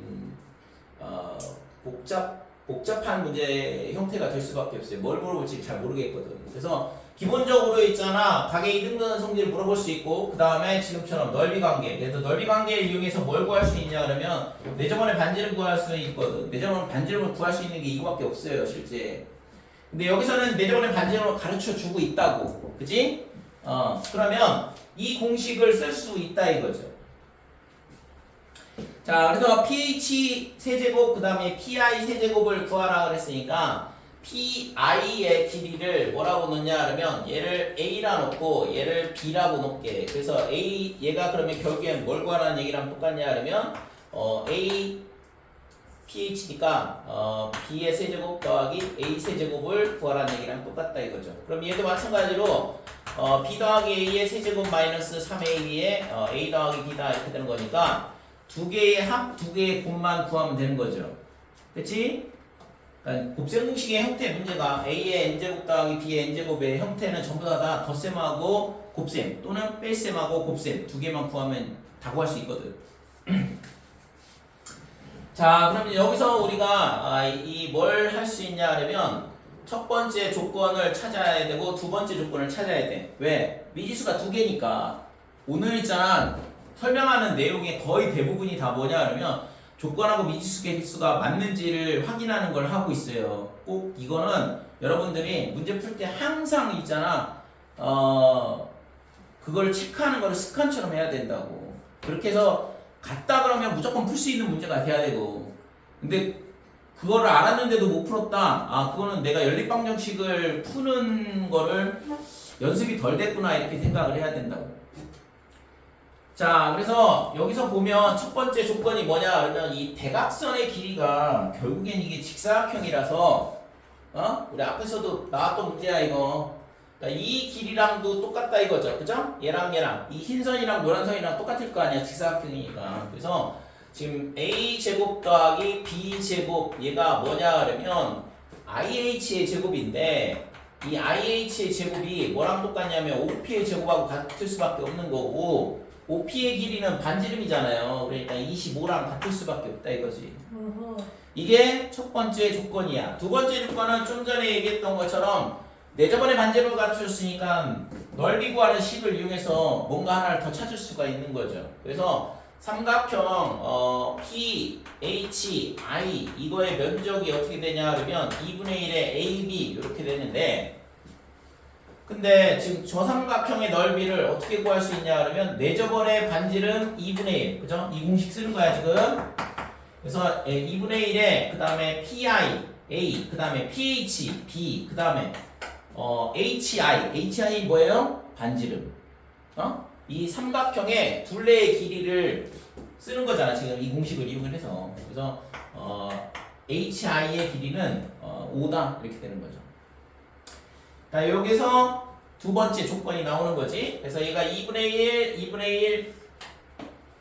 복잡한 문제 형태가 될 수밖에 없어요. 뭘 물어볼지 잘 모르겠거든. 그래서 기본적으로 있잖아. 각의 이등분 성질을 물어볼 수 있고 그 다음에 지금처럼 넓이 관계. 그래서 넓이 관계를 이용해서 뭘 구할 수 있냐 그러면 내저번의 반지름 구할 수 있거든. 내저번 반지름을 구할 수 있는 게 이거밖에 없어요 실제. 근데 여기서는 내저번의 반지름을 가르쳐 주고 있다고. 그치? 그러면 이 공식을 쓸 수 있다 이거죠. 자, 그래서 pH 세제곱 그 다음에 pi 세제곱을 구하라 그랬으니까 pi의 길이를 뭐라고 넣냐 그러면 얘를 a라 놓고 얘를 b라고 놓게. 그래서 얘가 그러면 결국엔 뭘 구하라는 얘기랑 똑같냐 그러면 a pH니까 b의 세제곱 더하기 a 세제곱을 구하라는 얘기랑 똑같다 이거죠. 그럼 얘도 마찬가지로 b 더하기 a의 세제곱 마이너스 3ab의 a 더하기 b다 이렇게 되는 거니까 두 개의 합, 두 개의 곱만 구하면 되는 거죠. 그치? 그러니까 곱셈 공식의 형태 문제가 a의 n제곱 더하기 b의 n제곱의 형태는 전부 다 덧셈하고 곱셈 또는 뺄셈하고 곱셈 두 개만 구하면 다 구할 수 있거든. 자, 그러면 여기서 우리가 이 뭘 할 수 있냐 그러면 첫 번째 조건을 찾아야 되고 두 번째 조건을 찾아야 돼. 왜? 미지수가 두 개니까. 오늘 있잖아. 설명하는 내용의 거의 대부분이 다 뭐냐 그러면 조건하고 미지수 개수가 맞는지를 확인하는 걸 하고 있어요. 꼭 이거는 여러분들이 문제 풀 때 항상 있잖아. 그걸 체크하는 거를 습관처럼 해야 된다고. 그렇게 해서 갔다 그러면 무조건 풀 수 있는 문제가 돼야 되고. 근데 그거를 알았는데도 못 풀었다. 그거는 내가 연립방정식을 푸는 거를 연습이 덜 됐구나 이렇게 생각을 해야 된다고. 자, 그래서 여기서 보면 첫 번째 조건이 뭐냐 그러면 이 대각선의 길이가 결국엔 이게 직사각형이라서 우리 앞에서도 나왔던 문제야 이거. 그러니까 이 길이랑도 똑같다 이거죠. 그죠? 얘랑 이 흰선이랑 노란선이랑 똑같을 거 아니야 직사각형이니까. 그래서 지금 a제곱 더하기 b제곱 얘가 뭐냐 그러면 ih의 제곱인데 이 ih의 제곱이 뭐랑 똑같냐면 OP의 제곱하고 같을 수밖에 없는 거고 OP의 길이는 반지름이잖아요. 그러니까 25랑 같을 수밖에 없다 이거지. 이게 첫 번째 조건이야. 두 번째 조건은 좀 전에 얘기했던 것처럼 내저번에 반지름을 갖추었으니까 넓이 구하는 식을 이용해서 뭔가 하나를 더 찾을 수가 있는 거죠. 그래서 삼각형 PH, I 이거의 면적이 어떻게 되냐 그러면 2분의 1의 AB 이렇게 되는데 근데 지금 저 삼각형의 넓이를 어떻게 구할 수 있냐 그러면 내저번의 반지름 2분의 1 그죠? 이 공식 쓰는 거야 지금. 그래서 2분의 1에 그 다음에 PI, A 그 다음에 PH, B 그 다음에 HI 뭐예요? 반지름. 이 삼각형의 둘레의 길이를 쓰는 거잖아 지금 이 공식을 이용을 해서. 그래서 HI의 길이는 5다 이렇게 되는 거죠. 자, 여기서 두 번째 조건이 나오는 거지. 그래서 얘가 2분의 1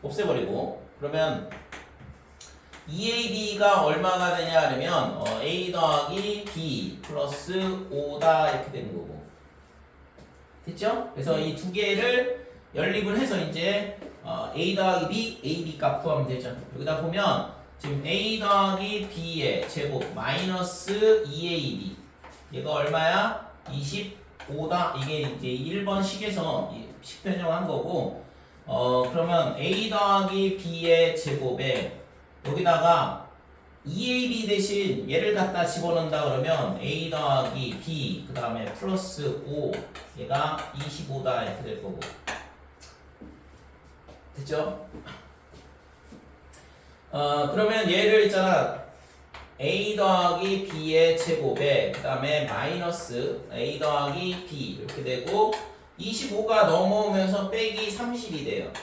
없애버리고 그러면 2AB가 얼마가 되냐 그러면 A 더하기 B 플러스 5다 이렇게 되는 거고. 됐죠? 그래서 이 두 개를 연립을 해서 이제 A 더하기 B, AB 값 구하면 되죠. 여기다 보면 지금 A 더하기 B의 제곱 마이너스 2AB 얘가 얼마야? 25다. 이게 이제 1번 식에서 식 변형한 거고, 그러면 a 더하기 b의 제곱에 여기다가 2ab 대신 얘를 갖다 집어넣는다 그러면 a 더하기 b 그 다음에 플러스 5 얘가 25다 이렇게 될 거고. 됐죠? 그러면 얘를 있잖아 a 더하기 b의 제곱에 그 다음에 마이너스 a 더하기 b 이렇게 되고 25가 넘어오면서 빼기 30이 돼요.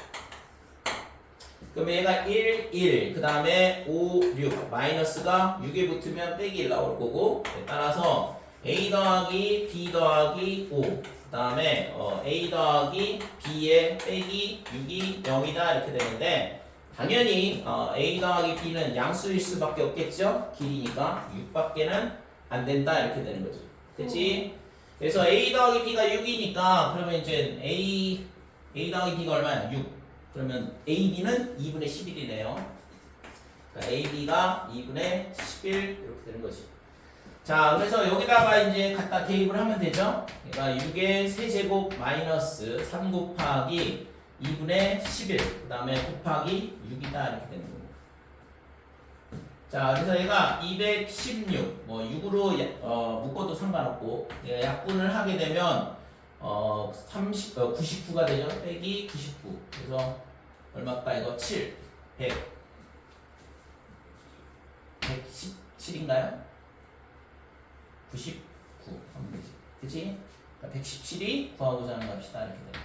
그럼 얘가 1, 1, 그 다음에 5, 6 마이너스가 6에 붙으면 빼기 1 나올 거고, 따라서 a 더하기 b 더하기 5 그 다음에 a 더하기 b의 빼기 6이 0이다 이렇게 되는데, 당연히 a 더하기 b는 양수일 수밖에 없겠죠? 길이니까 6밖에는 안 된다 이렇게 되는 거죠. 그치? 그래서 a 더하기 b가 6이니까 그러면 이제 a 더하기 b가 얼마야? 6. 그러면 ab는 2분의 11이네요. 그러니까 ab가 2분의 11 이렇게 되는 거지. 자, 그래서 여기다가 이제 갖다 대입을 하면 되죠. 그러니까 6의 세제곱 마이너스 3 곱하기 2분의 11 그 다음에 곱하기 6이다 이렇게 되는 거고. 자, 그래서 얘가 216 뭐 6으로 묶어도 상관없고 얘가 약분을 하게 되면 99가 되죠. 빼기 99. 그래서 얼마일까 이거 7 117인가요? 99 하면 되지. 그치? 117이 구하고자 하는 값이다 이렇게 돼.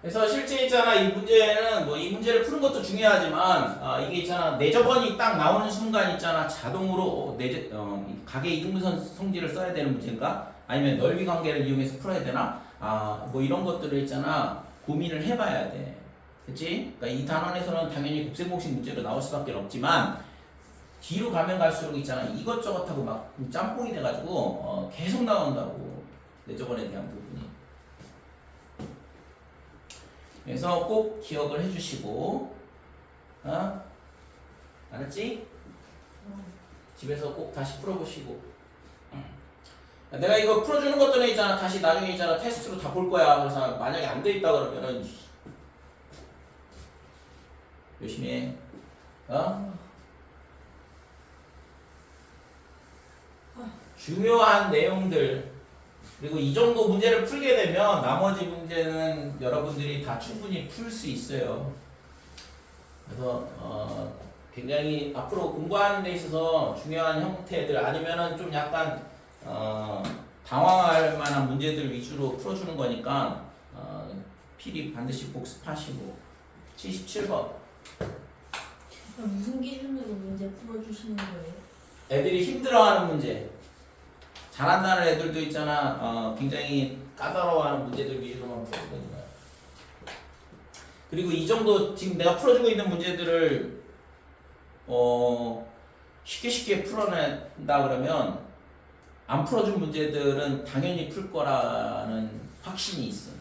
그래서 실제 있잖아 이 문제는 뭐 이 문제를 푸는 것도 중요하지만 이게 있잖아 내저번이 딱 나오는 순간 있잖아 자동으로 각의 이등분선 성질을 써야 되는 문제인가? 아니면 넓이 관계를 이용해서 풀어야 되나? 뭐 이런 것들을 있잖아 고민을 해봐야 돼. 그치? 그러니까 이 단원에서는 당연히 곱셈공식 문제로 나올 수밖에 없지만 뒤로 가면 갈수록 있잖아 이것저것 하고 막 짬뽕이 돼가지고 계속 나온다고 내저번에 대한 부분이. 그래서 꼭 기억을 해주시고, 알았지? 집에서 꼭 다시 풀어보시고. 내가 이거 풀어주는 것들은 있잖아 다시 나중에 있잖아 테스트로 다 볼 거야. 그래서 만약에 안 돼 있다 그러면은 열심히 해. 중요한 내용들 그리고 이 정도 문제를 풀게 되면 나머지 문제는 여러분들이 다 충분히 풀 수 있어요. 그래서 굉장히 앞으로 공부하는 데 있어서 중요한 형태들 아니면은 좀 약간 당황할 만한 문제들 위주로 풀어주는 거니까 필히 반드시 복습하시고. 77번 무슨 기준으로 문제 풀어주시는 거예요? 애들이 힘들어하는 문제 잘한다는 애들도 있잖아 굉장히 까다로워하는 문제들 위주로만 풀어주는 거야. 그리고 이 정도 지금 내가 풀어주고 있는 문제들을 쉽게 풀어낸다 그러면 안 풀어준 문제들은 당연히 풀 거라는 확신이 있어.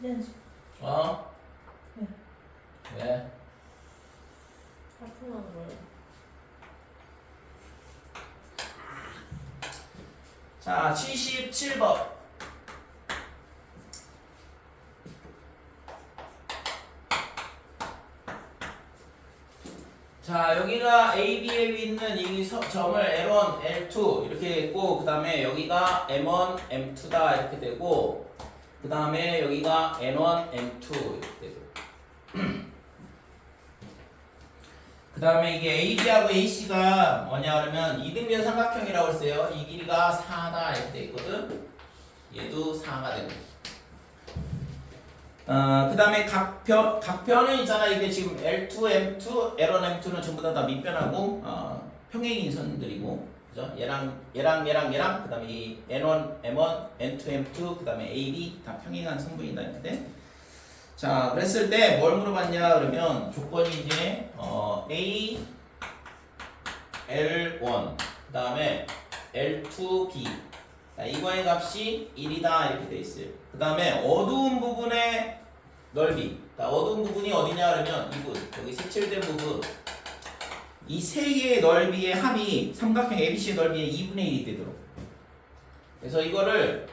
네. 네. 왜? 하품한 거예요. 자, 77번. 자, 여기가 AB에 있는 이 점을 L1, L2 이렇게 있고, 그 다음에 여기가 M1, M2다 이렇게 되고, 그 다음에 여기가 N1, N2 이렇게 되고. 그 다음에 이게 AB하고 AC가 뭐냐 그러면 이등변 삼각형이라고 했어요. 이 길이가 4다 이렇게 돼 있거든. 얘도 4가 되고. 그 다음에 각변은 있잖아. 이게 지금 L2, M2, L1, M2는 전부 다 밑변하고 평행인 선들이고, 그죠? 얘랑 그 다음에 이 N1, M1, N2, M2, 그 다음에 AB 다 평행한 성분이다 이렇게. 자, 그랬을 때 뭘 물어봤냐 그러면 조건이 이제 A, L1, 그 다음에 L2B. 자, 이거의 값이 1이다 이렇게 돼 있어요. 그 다음에 어두운 부분에 넓이. 그러니까 어두운 부분이 어디냐 그러면 이 부분, 여기 색칠된 부분. 이 세 개의 넓이의 합이 삼각형 ABC의 넓이의 2분의 1이 되도록. 그래서 이거를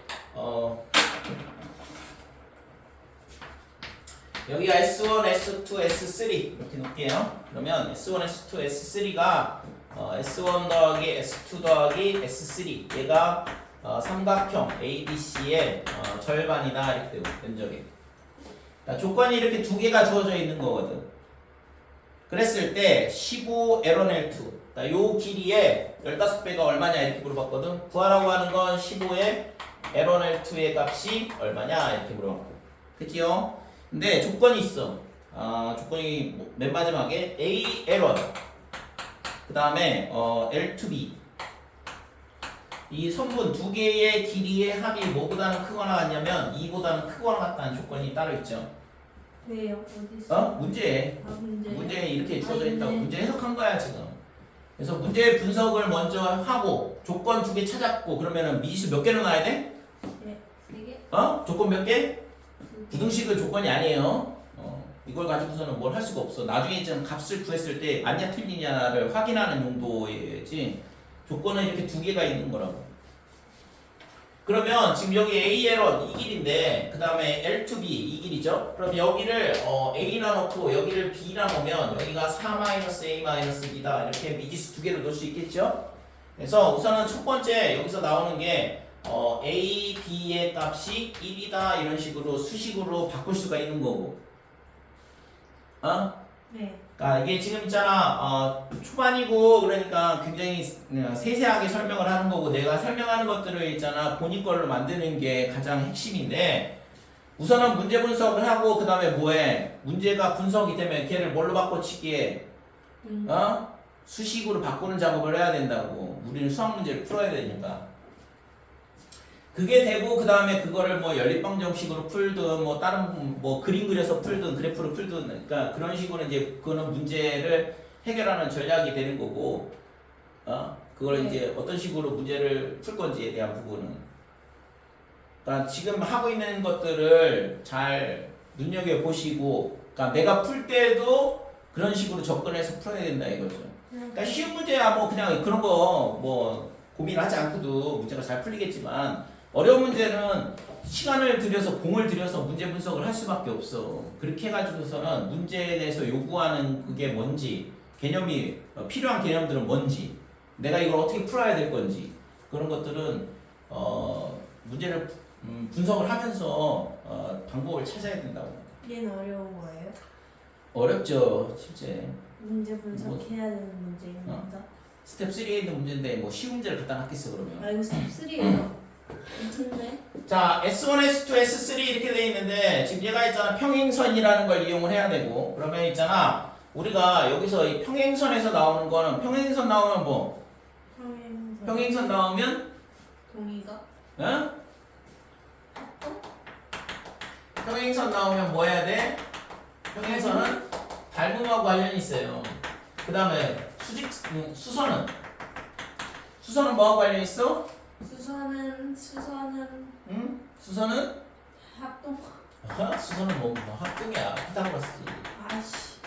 여기가 S1, S2, S3 이렇게 놓을게요. 그러면 S1, S2, S3가 S1 더하기 S2 더하기 S3 얘가 삼각형 ABC의 절반이다 이렇게 되고 면적이. 그러니까 조건이 이렇게 두 개가 주어져 있는 거거든. 그랬을 때 15 L1L2 그러니까 요 길이의 15배가 얼마냐 이렇게 물어봤거든. 구하라고 하는 건 15의 L1L2의 값이 얼마냐 이렇게 물어봤고. 그치요? 근데 조건이 있어. 조건이 맨 마지막에 A L1 그 다음에 L2B 이 선분 두 개의 길이의 합이 뭐보다는 크거나 같냐면 2보다는 크거나 같다는 조건이 따로 있죠. 왜요? 어디 있어? 문제에 문제. 이렇게 주어져 있다고. 있네. 문제 해석한 거야 지금. 그래서 문제 분석을 먼저 하고 조건 두 개 찾았고 그러면은 미지수 몇 개로 놔야 돼? 네. 3개? 조건 몇 개? 부등식은 조건이 아니에요. 이걸 가지고서는 뭘 할 수가 없어. 나중에 좀 값을 구했을 때 맞냐 틀리냐를 확인하는 용도이지 조건은 이렇게 두 개가 있는 거라고. 그러면 지금 여기 AL1 이 길인데 그 다음에 L2B 이 길이죠. 그럼 여기를 A라 놓고 여기를 B라 놓으면 여기가 4-A-B다 이렇게 미지수 두 개를 놓을 수 있겠죠. 그래서 우선은 첫 번째 여기서 나오는 게 A, B의 값이 1이다 이런 식으로 수식으로 바꿀 수가 있는 거고. 네. 그러니까 이게 지금 있잖아 초반이고 그러니까 굉장히 세세하게 설명을 하는 거고 내가 설명하는 것들을 있잖아 본인 걸로 만드는 게 가장 핵심인데 우선은 문제 분석을 하고 그 다음에 뭐해 문제가 분석이 되면 걔를 뭘로 바꿔치기해 수식으로 바꾸는 작업을 해야 된다고. 우리는 수학 문제를 풀어야 되니까. 그게 되고 그 다음에 그거를 뭐 연립방정식으로 풀든 뭐 다른 뭐 그림 그려서 풀든 그래프로 풀든 그러니까 그런 식으로 이제 그거는 문제를 해결하는 전략이 되는 거고 그걸 이제 어떤 식으로 문제를 풀 건지에 대한 부분은 그러니까 지금 하고 있는 것들을 잘 눈여겨 보시고 그러니까 내가 풀 때도 그런 식으로 접근해서 풀어야 된다 이거죠. 그러니까 쉬운 문제야 뭐 그냥 그런 거 뭐 고민하지 않고도 문제가 잘 풀리겠지만 어려운 문제는 시간을 들여서 공을 들여서 문제 분석을 할 수밖에 없어. 그렇게 해가지고서는 문제에 대해서 요구하는 그게 뭔지 개념이 필요한 개념들은 뭔지 내가 이걸 어떻게 풀어야 될 건지 그런 것들은 문제를 분석을 하면서 방법을 찾아야 된다고. 얘는 어려운 거예요? 어렵죠 실제. 문제 분석해야 되는 문제인 거죠? 스텝 3에 있는 문제인데 뭐 쉬운 문제를 갖다 놨겠어 그러면. 이거 스텝 3예요. 괜찮네. 자, S1, S2, S3 이렇게 돼 있는데 지금 얘가 있잖아 평행선이라는 걸 이용을 해야 되고 그러면 있잖아 우리가 여기서 이 평행선에서 나오는 거는 평행선 나오면 뭐? 평행선 나오면 동의가? 응? 평행선 나오면 뭐 해야 돼? 평행선은 닮음하고 관련이 있어요. 그 다음에 수선은 뭐하고 관련이 있어? 수선은 응? 수선은? 합동. 수선은 뭐 합동이야. 피타고라스지. 아씨.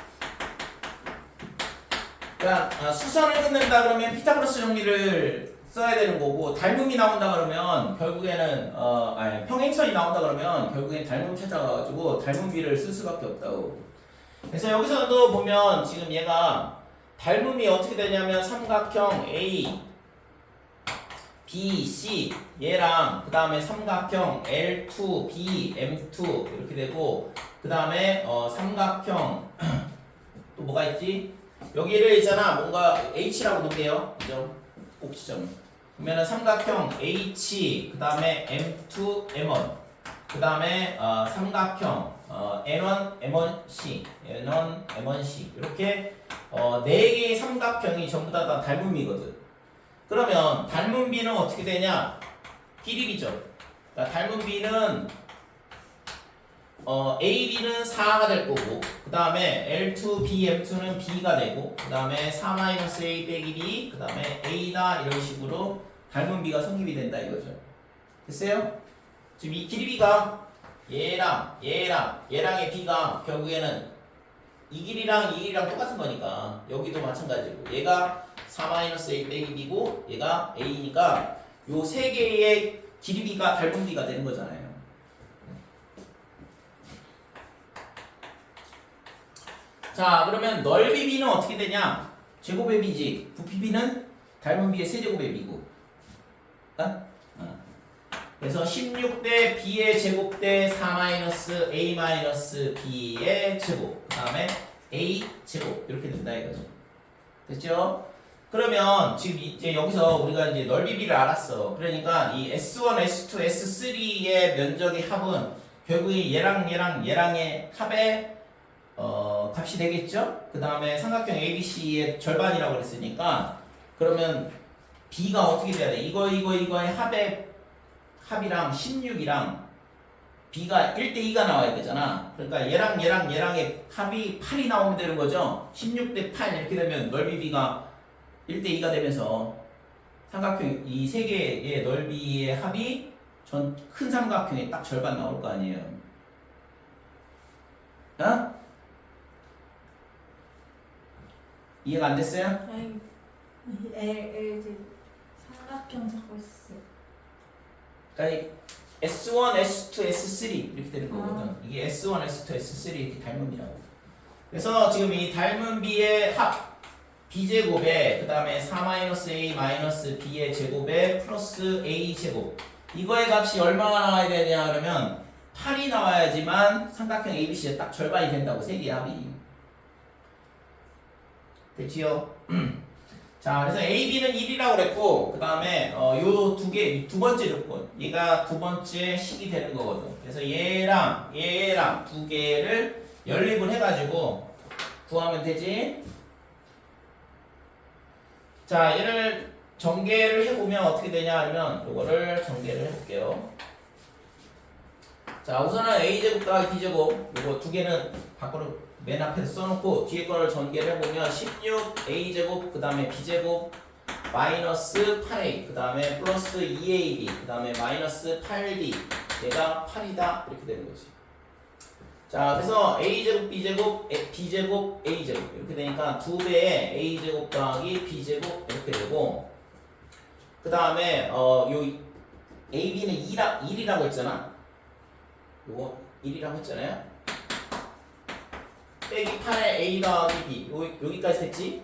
그러니까 수선을 끊는다 그러면 피타고라스 정리를 써야 되는 거고 닮음이 나온다 그러면 결국에는 평행선이 나온다 그러면 결국엔 닮음 찾아가지고 닮음비를 쓸 수밖에 없다고. 그래서 여기서도 보면 지금 얘가 닮음이 어떻게 되냐면 삼각형 A, B, C 얘랑 그 다음에 삼각형 L2, B, M2 이렇게 되고 그 다음에 삼각형 또 뭐가 있지? 여기를 있잖아 뭔가 H라고 놓을게요. 그죠? 꼭 지점. 그러면은 삼각형 H 그 다음에 M2, M1 그 다음에 삼각형 N1, M1C, N1, M1C 이렇게 4개의 삼각형이 전부 다 닮음이거든. 그러면 닮음비는 어떻게 되냐? 길이비죠. 그러니까 닮음비는 AB는 4가 될 거고 그 다음에 L2, B, M2는 B가 되고 그 다음에 4-A 빼기 B 그 다음에 A다 이런 식으로 닮음비가 성립이 된다 이거죠. 됐어요? 지금 이 길이비가 얘랑의 b가 결국에는 이 길이랑 똑같은 거니까 여기도 마찬가지고 얘가 4-a 빼기 b고 얘가 a니까 요 세 개의 길이 b가 닮은 b가 되는 거잖아요. 자, 그러면 넓이 b는 어떻게 되냐? 제곱의 b지. 부피 b는 닮은 b의 세제곱의 b고. 그래서 16대 b의 제곱 대 4-a-b의 제곱. 그 다음에 a 제곱. 이렇게 된다 이거죠. 됐죠? 그러면 지금 이제 여기서 우리가 이제 넓이 b를 알았어. 그러니까 이 S1, S2, S3의 면적의 합은 결국에 얘랑의 합의 값이 되겠죠? 그 다음에 삼각형 ABC의 절반이라고 그랬으니까 그러면 B가 어떻게 돼야 돼? 이거의 합이랑 16이랑 B가 1대2가 나와야 되잖아. 그러니까 얘랑의 합이 8이 나오면 되는 거죠? 16대 8 이렇게 되면 넓이 B가 1대2가 되면서 삼각형 이 세 개의 넓이의 합이 전 큰 삼각형의 딱 절반 나올 거 아니에요. 어? 이해가 안 됐어요? 아니 L 삼각형 찾고 있었어요. 그러니까 S1, S2, S3 이렇게 되는 거거든. 이게 S1, S2, S3 이렇게 닮음이라고. 그래서 지금 이 닮은 B의 합 B제곱에 그 다음에 4-A-B의 제곱에 플러스 A제곱 이거의 값이 얼마가 나와야 되냐 그러면 8이 나와야지만 삼각형 ABC의 딱 절반이 된다고 세 개의 합이. 됐지요? 자, 그래서 AB는 1이라고 그랬고 그 다음에 요 두 번째 조건 얘가 두 번째 식이 되는 거거든. 그래서 얘랑 두 개를 연립을 해가지고 구하면 되지. 자, 얘를 전개를 해보면 어떻게 되냐 하면 요거를 전개를 해볼게요. 자, 우선은 A제곱 더하기 B제곱 요거 두 개는 밖으로 맨 앞에서 써놓고 뒤에 거를 전개를 해보면 16A제곱 그 다음에 B제곱 마이너스 8A 그 다음에 플러스 2AB 그 다음에 마이너스 8B 얘가 8이다 이렇게 되는 거지. 자, 그래서 A제곱 B제곱 B제곱 A제곱 이렇게 되니까 두 배의 A제곱 더하기 B제곱 이렇게 되고 그 다음에 요 AB는 1이라고 했잖아. 요거 1이라고 했잖아요. 빼기 8의 A 더하기 B 여기까지 됐지?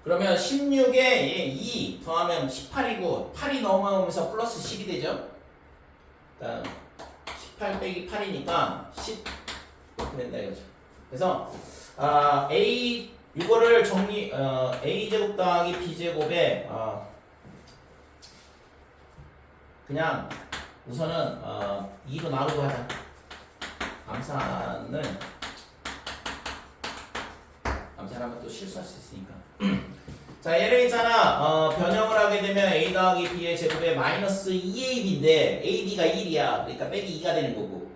그러면 16에 2 더하면 18이고 8이 넘어오면서 플러스 10이 되죠? 그러니까 18 빼기 8이니까 10 이렇게 된다 이거죠. 그래서 이거를 A제곱 더하기 B제곱에 그냥 우선은 2로 나누고 하자. 암산하면 또 실수할 수 있으니까. 자, 얘를 있잖아. 변형을 하게 되면 A 더하기 B의 제곱에 마이너스 2AB인데 AB가 1이야. 그러니까 빼기 2가 되는 거고.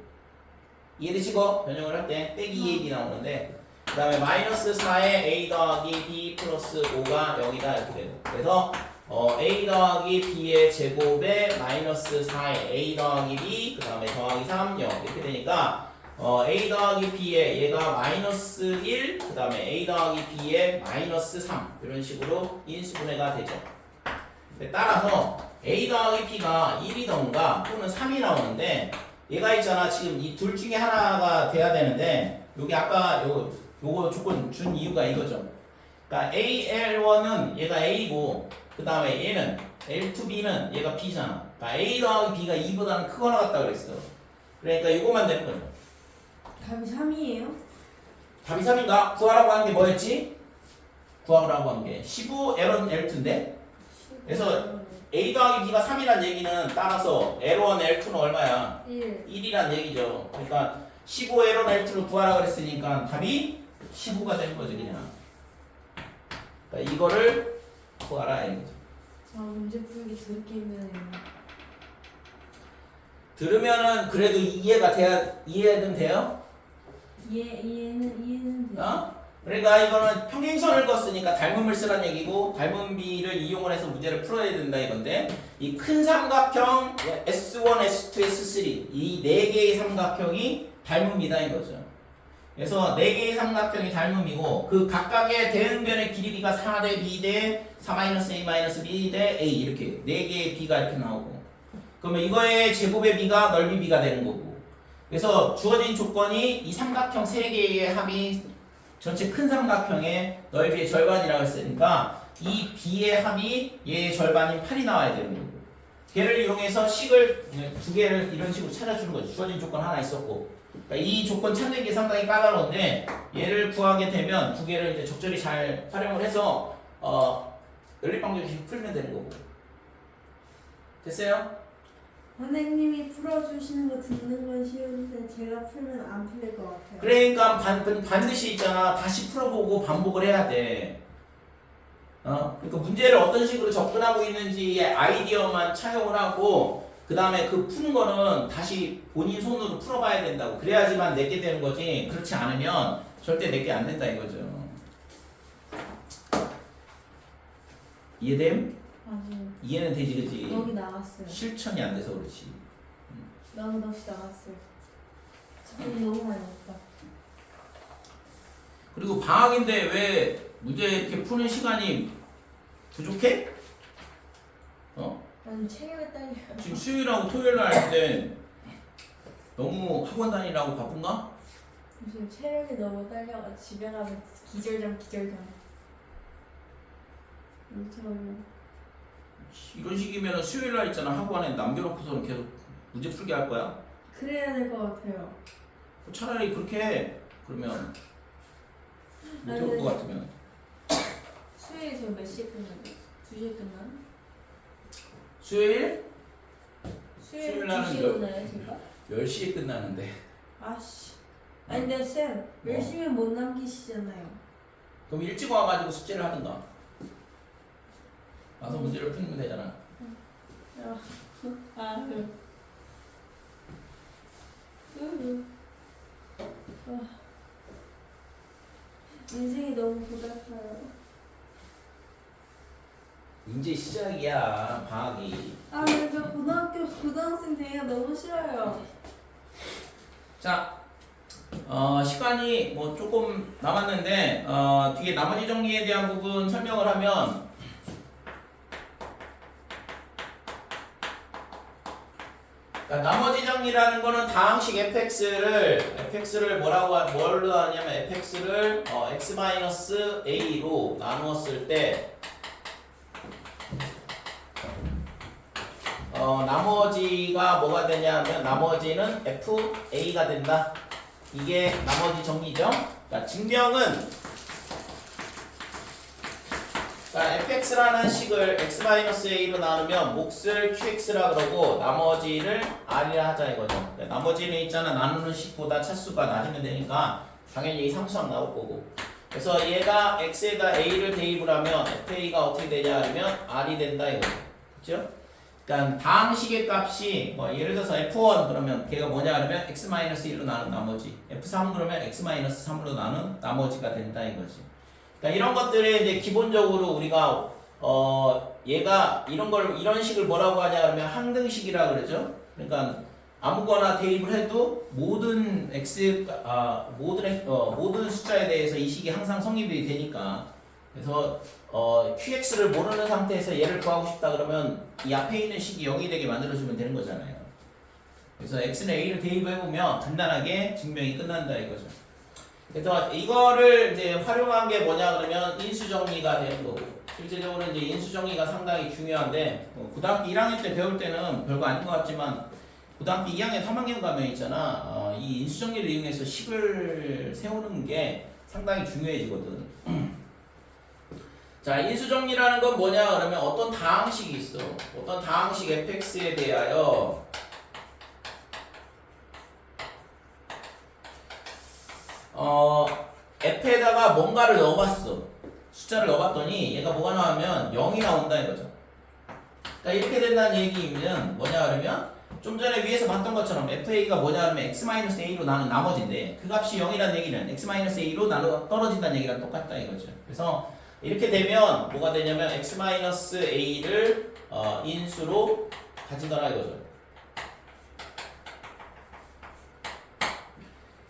이해되시고? 변형을 할 때 빼기 2AB 나오는데 그 다음에 마이너스 4에 A 더하기 B 플러스 5가 0이다 이렇게 되고. 그래서 A 더하기 B의 제곱에 마이너스 4에 A 더하기 B 그 다음에 더하기 3 0 이렇게 되니까 A 더하기 B에 얘가 마이너스 1 그 다음에 A 더하기 B에 마이너스 3 이런 식으로 인수분해가 되죠. 따라서 A 더하기 B가 1이던가 또는 3이 나오는데 얘가 있잖아. 지금 이 둘 중에 하나가 돼야 되는데 여기 아까 요거 조건 준 이유가 이거죠. 그러니까 AL1은 얘가 A고 그 다음에 얘는 L2B는 얘가 B잖아. 그러니까 A 더하기 B가 2보다는 크거나 같다 그랬어. 그러니까 이거만 되는 거죠. 답이 3이에요? 답이 3인가? 구하라고 한 게 뭐였지? 구하라고 한 게 15 L1 L2인데 그래서 A 더하기 B가 3이란 얘기는 따라서 L1 L2는 얼마야? 1이란 얘기죠. 그러니까 15 L1 L2를 구하라고 그랬으니까 답이 15가 되는 거죠 그냥. 그러니까 이거를 구하라 이거죠. 저 문제 풀기 저렇게 힘드네요. 들으면은 그래도 이해가 돼야 이해는 돼요? 이해는 돼요. 그러니까 이거는 평행선을 걷으니까 닮음을 쓰란 얘기고 닮은 비를 이용을 해서 문제를 풀어야 된다 이건데 이 큰 삼각형 S1, S2, S3 이 네 개의 삼각형이 닮음이다 이거죠. 그래서 네 개의 삼각형이 닮음이고 그 각각의 대응변의 길이가 4대 B 대 4-A-B 대 A 이렇게 네 개의 B가 이렇게 나오고 그러면 이거의 제곱의 B가 넓이 B가 되는 거고 그래서 주어진 조건이 이 삼각형 세 개의 합이 전체 큰 삼각형의 넓이의 절반이라고 했으니까 이 B의 합이 얘의 절반인 8이 나와야 되는 거고 걔를 이용해서 식을 두 개를 이런 식으로 찾아주는 거죠. 주어진 조건 하나 있었고 그러니까 이 조건 찾는 게 상당히 까다로운데 얘를 구하게 되면 두 개를 이제 적절히 잘 활용을 해서 연립방정식 풀면 되는 거고 됐어요? 선생님이 풀어주시는 거 듣는 건 쉬운데 제가 풀면 안 풀릴 것 같아요. 그러니까 반드시 있잖아 다시 풀어보고 반복을 해야 돼. 그러니까 문제를 어떤 식으로 접근하고 있는지의 아이디어만 차용을 하고 그 다음에 그 푸는 거는 다시 본인 손으로 풀어봐야 된다고 그래야지만 내게 되는 거지 그렇지 않으면 절대 내게 안 된다 이거죠. 이해됨? 맞아요. 이해는 되지 그치? 여기 나왔어요. 실천이 안 돼서 그렇지. 너무 덕시 나왔어요. 지금 너무 많이 왔다. 그리고 방학인데 왜 문제 이렇게 푸는 시간이 부족해? 난 체력에 딸려. 지금 수요일하고 토요일 날 할 때 너무 학원 다니라고 바쁜가? 지금 체력이 너무 딸려가 집에 가면 기절장. 엄청 이런 식이면 수요일 날 있잖아 학원에 남겨놓고서는 계속 문제 풀게 할 거야? 그래야 될 것 같아요. 차라리 그렇게 해. 그러면 못해올 것 같으면 수요일에 저 몇 시에 끝나요? 2시에 끝나요? 수요일? 수요일에 수요일 날은 2시에 끝나요 제가? 10시에 끝나는데 아씨. 아니 근데 쌤 열심히 못 남기시잖아요. 그럼 일찍 와가지고 숙제를 하든가 와서 문제를 풀면 되잖아. 인생이 너무 고달파요. 이제 시작이야 방학이. 아 근데 저 고등학생 되기가 너무 싫어요. 자 시간이 뭐 조금 남았는데 뒤에 나머지 정리에 대한 부분 설명을 하면 나머지 정리라는 거는 다항식 fx를 뭘로 하냐면 fx를 x-a로 나누었을 때 나머지가 뭐가 되냐면 나머지는 fa가 된다. 이게 나머지 정리죠. 자, 증명은 fx라는 식을 x-a로 나누면 몫을 qx라 그러고 나머지를 r이라 하자 이거죠. 나머지는 있잖아 나누는 식보다 차수가 낮으면 되니까 당연히 이 상수항 나올 거고. 그래서 얘가 x에다 a를 대입을 하면 fa가 어떻게 되냐 하면 r이 된다 이거죠. 그렇죠? 그러니까 다항식의 값이 뭐 예를 들어서 f1 그러면 걔가 뭐냐 그러면 x-1로 나눈 나머지, f3 그러면 x-3으로 나눈 나머지가 된다 이거지. 그러니까 이런 것들을 이제 기본적으로 우리가 얘가 이런 식을 뭐라고 하냐 그러면 항등식이라 그러죠. 그러니까 아무거나 대입을 해도 모든 모든 숫자에 대해서 이 식이 항상 성립이 되니까. 그래서 qx를 모르는 상태에서 얘를 구하고 싶다 그러면 이 앞에 있는 식이 0이 되게 만들어주면 되는 거잖아요. 그래서 x는 a를 대입해보면 간단하게 증명이 끝난다 이거죠. 그래서 이거를 이제 활용한 게 뭐냐 그러면 인수정리가 되는 거고, 실제적으로 이제 인수정리가 상당히 중요한데 고등학교 1학년 때 배울 때는 별거 아닌 것 같지만 고등학교 2학년 3학년 가면 있잖아 이 인수정리를 이용해서 식을 세우는 게 상당히 중요해지거든. 자, 인수정리라는 건 뭐냐 그러면 어떤 다항식이 있어. 어떤 다항식 fx에 대하여 f에다가 뭔가를 넣어봤어. 숫자를 넣어봤더니 얘가 뭐가 나오면 0이 나온다 이거죠. 그러니까 이렇게 된다는 얘기면 뭐냐 그러면 좀 전에 위에서 봤던 것처럼 FA가 뭐냐 하면 X-A로 나눈 나머지인데 그 값이 0이라는 얘기는 X-A로 나눠 떨어진다는 얘기랑 똑같다 이거죠. 그래서 이렇게 되면 뭐가 되냐면 X-A를 인수로 가진다라 이거죠.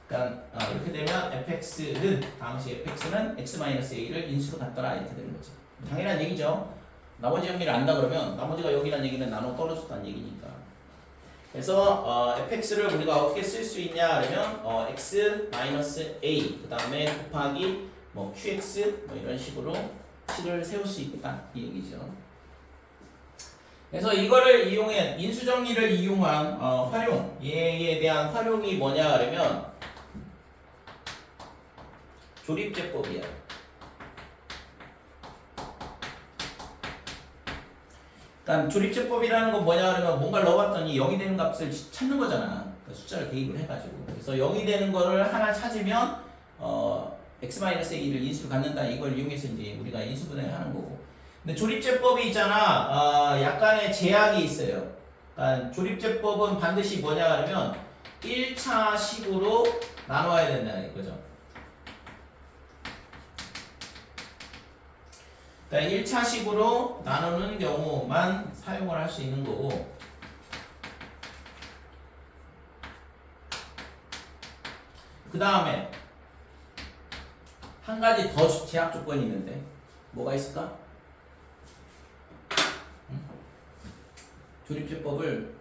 그러니까 이렇게 되면 fx는 당시 fx는 x-a를 인수로 갖더라 이렇게 되는 거죠. 당연한 얘기죠. 나머지 정리를 안다 그러면 나머지가 여기라는 얘기는 나눠 떨어졌다는 얘기니까. 그래서 fx를 우리가 어떻게 쓸 수 있냐 그러면 x-a 그 다음에 곱하기 뭐 qx 뭐 이런 식으로 식을 세울 수 있다 이 얘기죠. 그래서 이거를 이용해 인수정리를 이용한 활용 얘에 대한 활용이 뭐냐 그러면 조립제법이야. 그러니까 조립제법이라는 건 뭐냐 그러면 뭔가를 넣어봤더니 0이 되는 값을 찾는 거잖아. 그러니까 숫자를 대입을 해가지고. 그래서 0이 되는 거를 하나 찾으면 x-a를 인수로 갖는다. 이걸 이용해서 이제 우리가 인수분해를 하는 거고. 근데 조립제법이 있잖아. 약간의 제약이 있어요. 그러니까 조립제법은 반드시 뭐냐 그러면 1차식으로 나눠야 된다는 거죠. 그러니까 1차식으로 나누는 경우만 사용을 할 수 있는 거고 그 다음에 한 가지 더 제약 조건이 있는데 뭐가 있을까? 조립제법을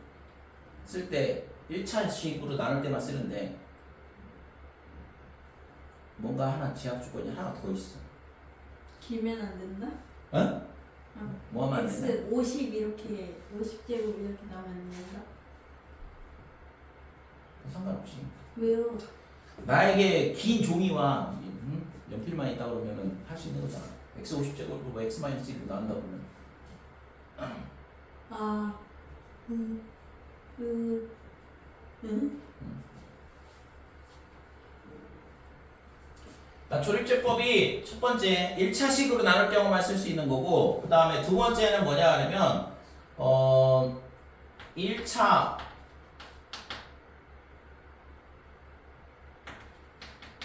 쓸 때 1차식으로 나눌 때만 쓰는데 뭔가 하나 제약 조건이 하나 더 있어. 길면 안 된다? 어? 뭐 하면 안 된다? X 50 이렇게 50제곱 이렇게 나오면 안 된다? 상관없이. 왜요? 나에게 긴 종이와 연필만 있다 그러면은 할 수 있는 거잖아. x 50제곱으로 뭐 x-1로 나눈다 그러면. 그러니까 조립제법이 첫 번째 1차식으로 나눌 경우만 쓸 수 있는 거고 그 다음에 두 번째는 뭐냐 하면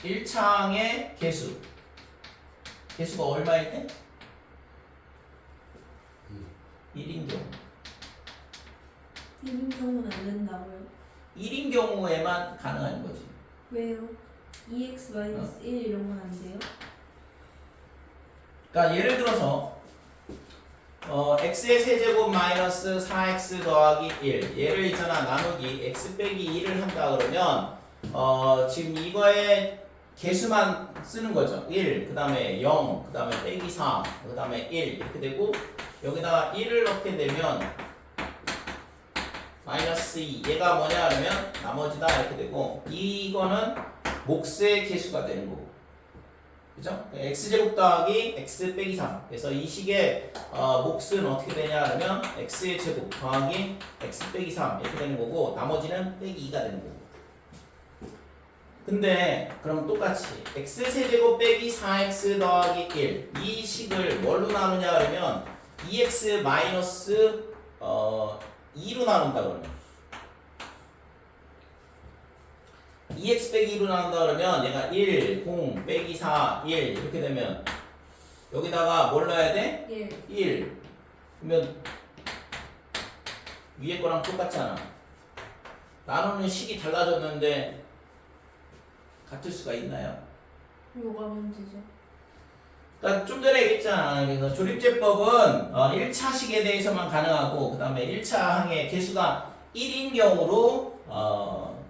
1차의 개수가 얼마일 때? 1인 경우 1인 경우는 안 된다고요? 1인 경우에만 가능한 거지. 왜요? 2x-1 이런 건 안 돼요? 그러니까 예를 들어서 x의 세제곱 마이너스 4x 더하기 1 얘를 있잖아 나누기 x 빼기 1을 한다 그러면 지금 이거의 개수만 쓰는 거죠. 1, 그 다음에 0, 그 다음에 빼기 4, 그 다음에 1 이렇게 되고 여기다가 1을 넣게 되면 마이너스 2 얘가 뭐냐 하면 나머지다 이렇게 되고 이거는 몫의 개수가 되는 거고 그죠? x제곱 더하기 x 빼기 3 그래서 이 식의 몫은 어떻게 되냐 하면 x의 제곱 더하기 x 빼기 3 이렇게 되는 거고 나머지는 빼기 2가 되는 거고 근데 그럼 똑같이 x세제곱 빼기 4x 더하기 1 이 식을 뭘로 나누냐 그러면 2x 마이너스 2로 나눈다 그러면 2x 빼기 2로 나눈다 그러면 얘가 1, 0, 빼기 4, 1 이렇게 되면 여기다가 뭘 넣어야 돼? 1 그러면 위에 거랑 똑같잖아. 나누는 식이 달라졌는데 같을 수가 있나요? 뭐가 문제죠? 그러니까 좀 전에 얘기했잖아. 그래서 조립제법은 1차식에 대해서만 가능하고 그 다음에 1차 항의 개수가 1인 경우로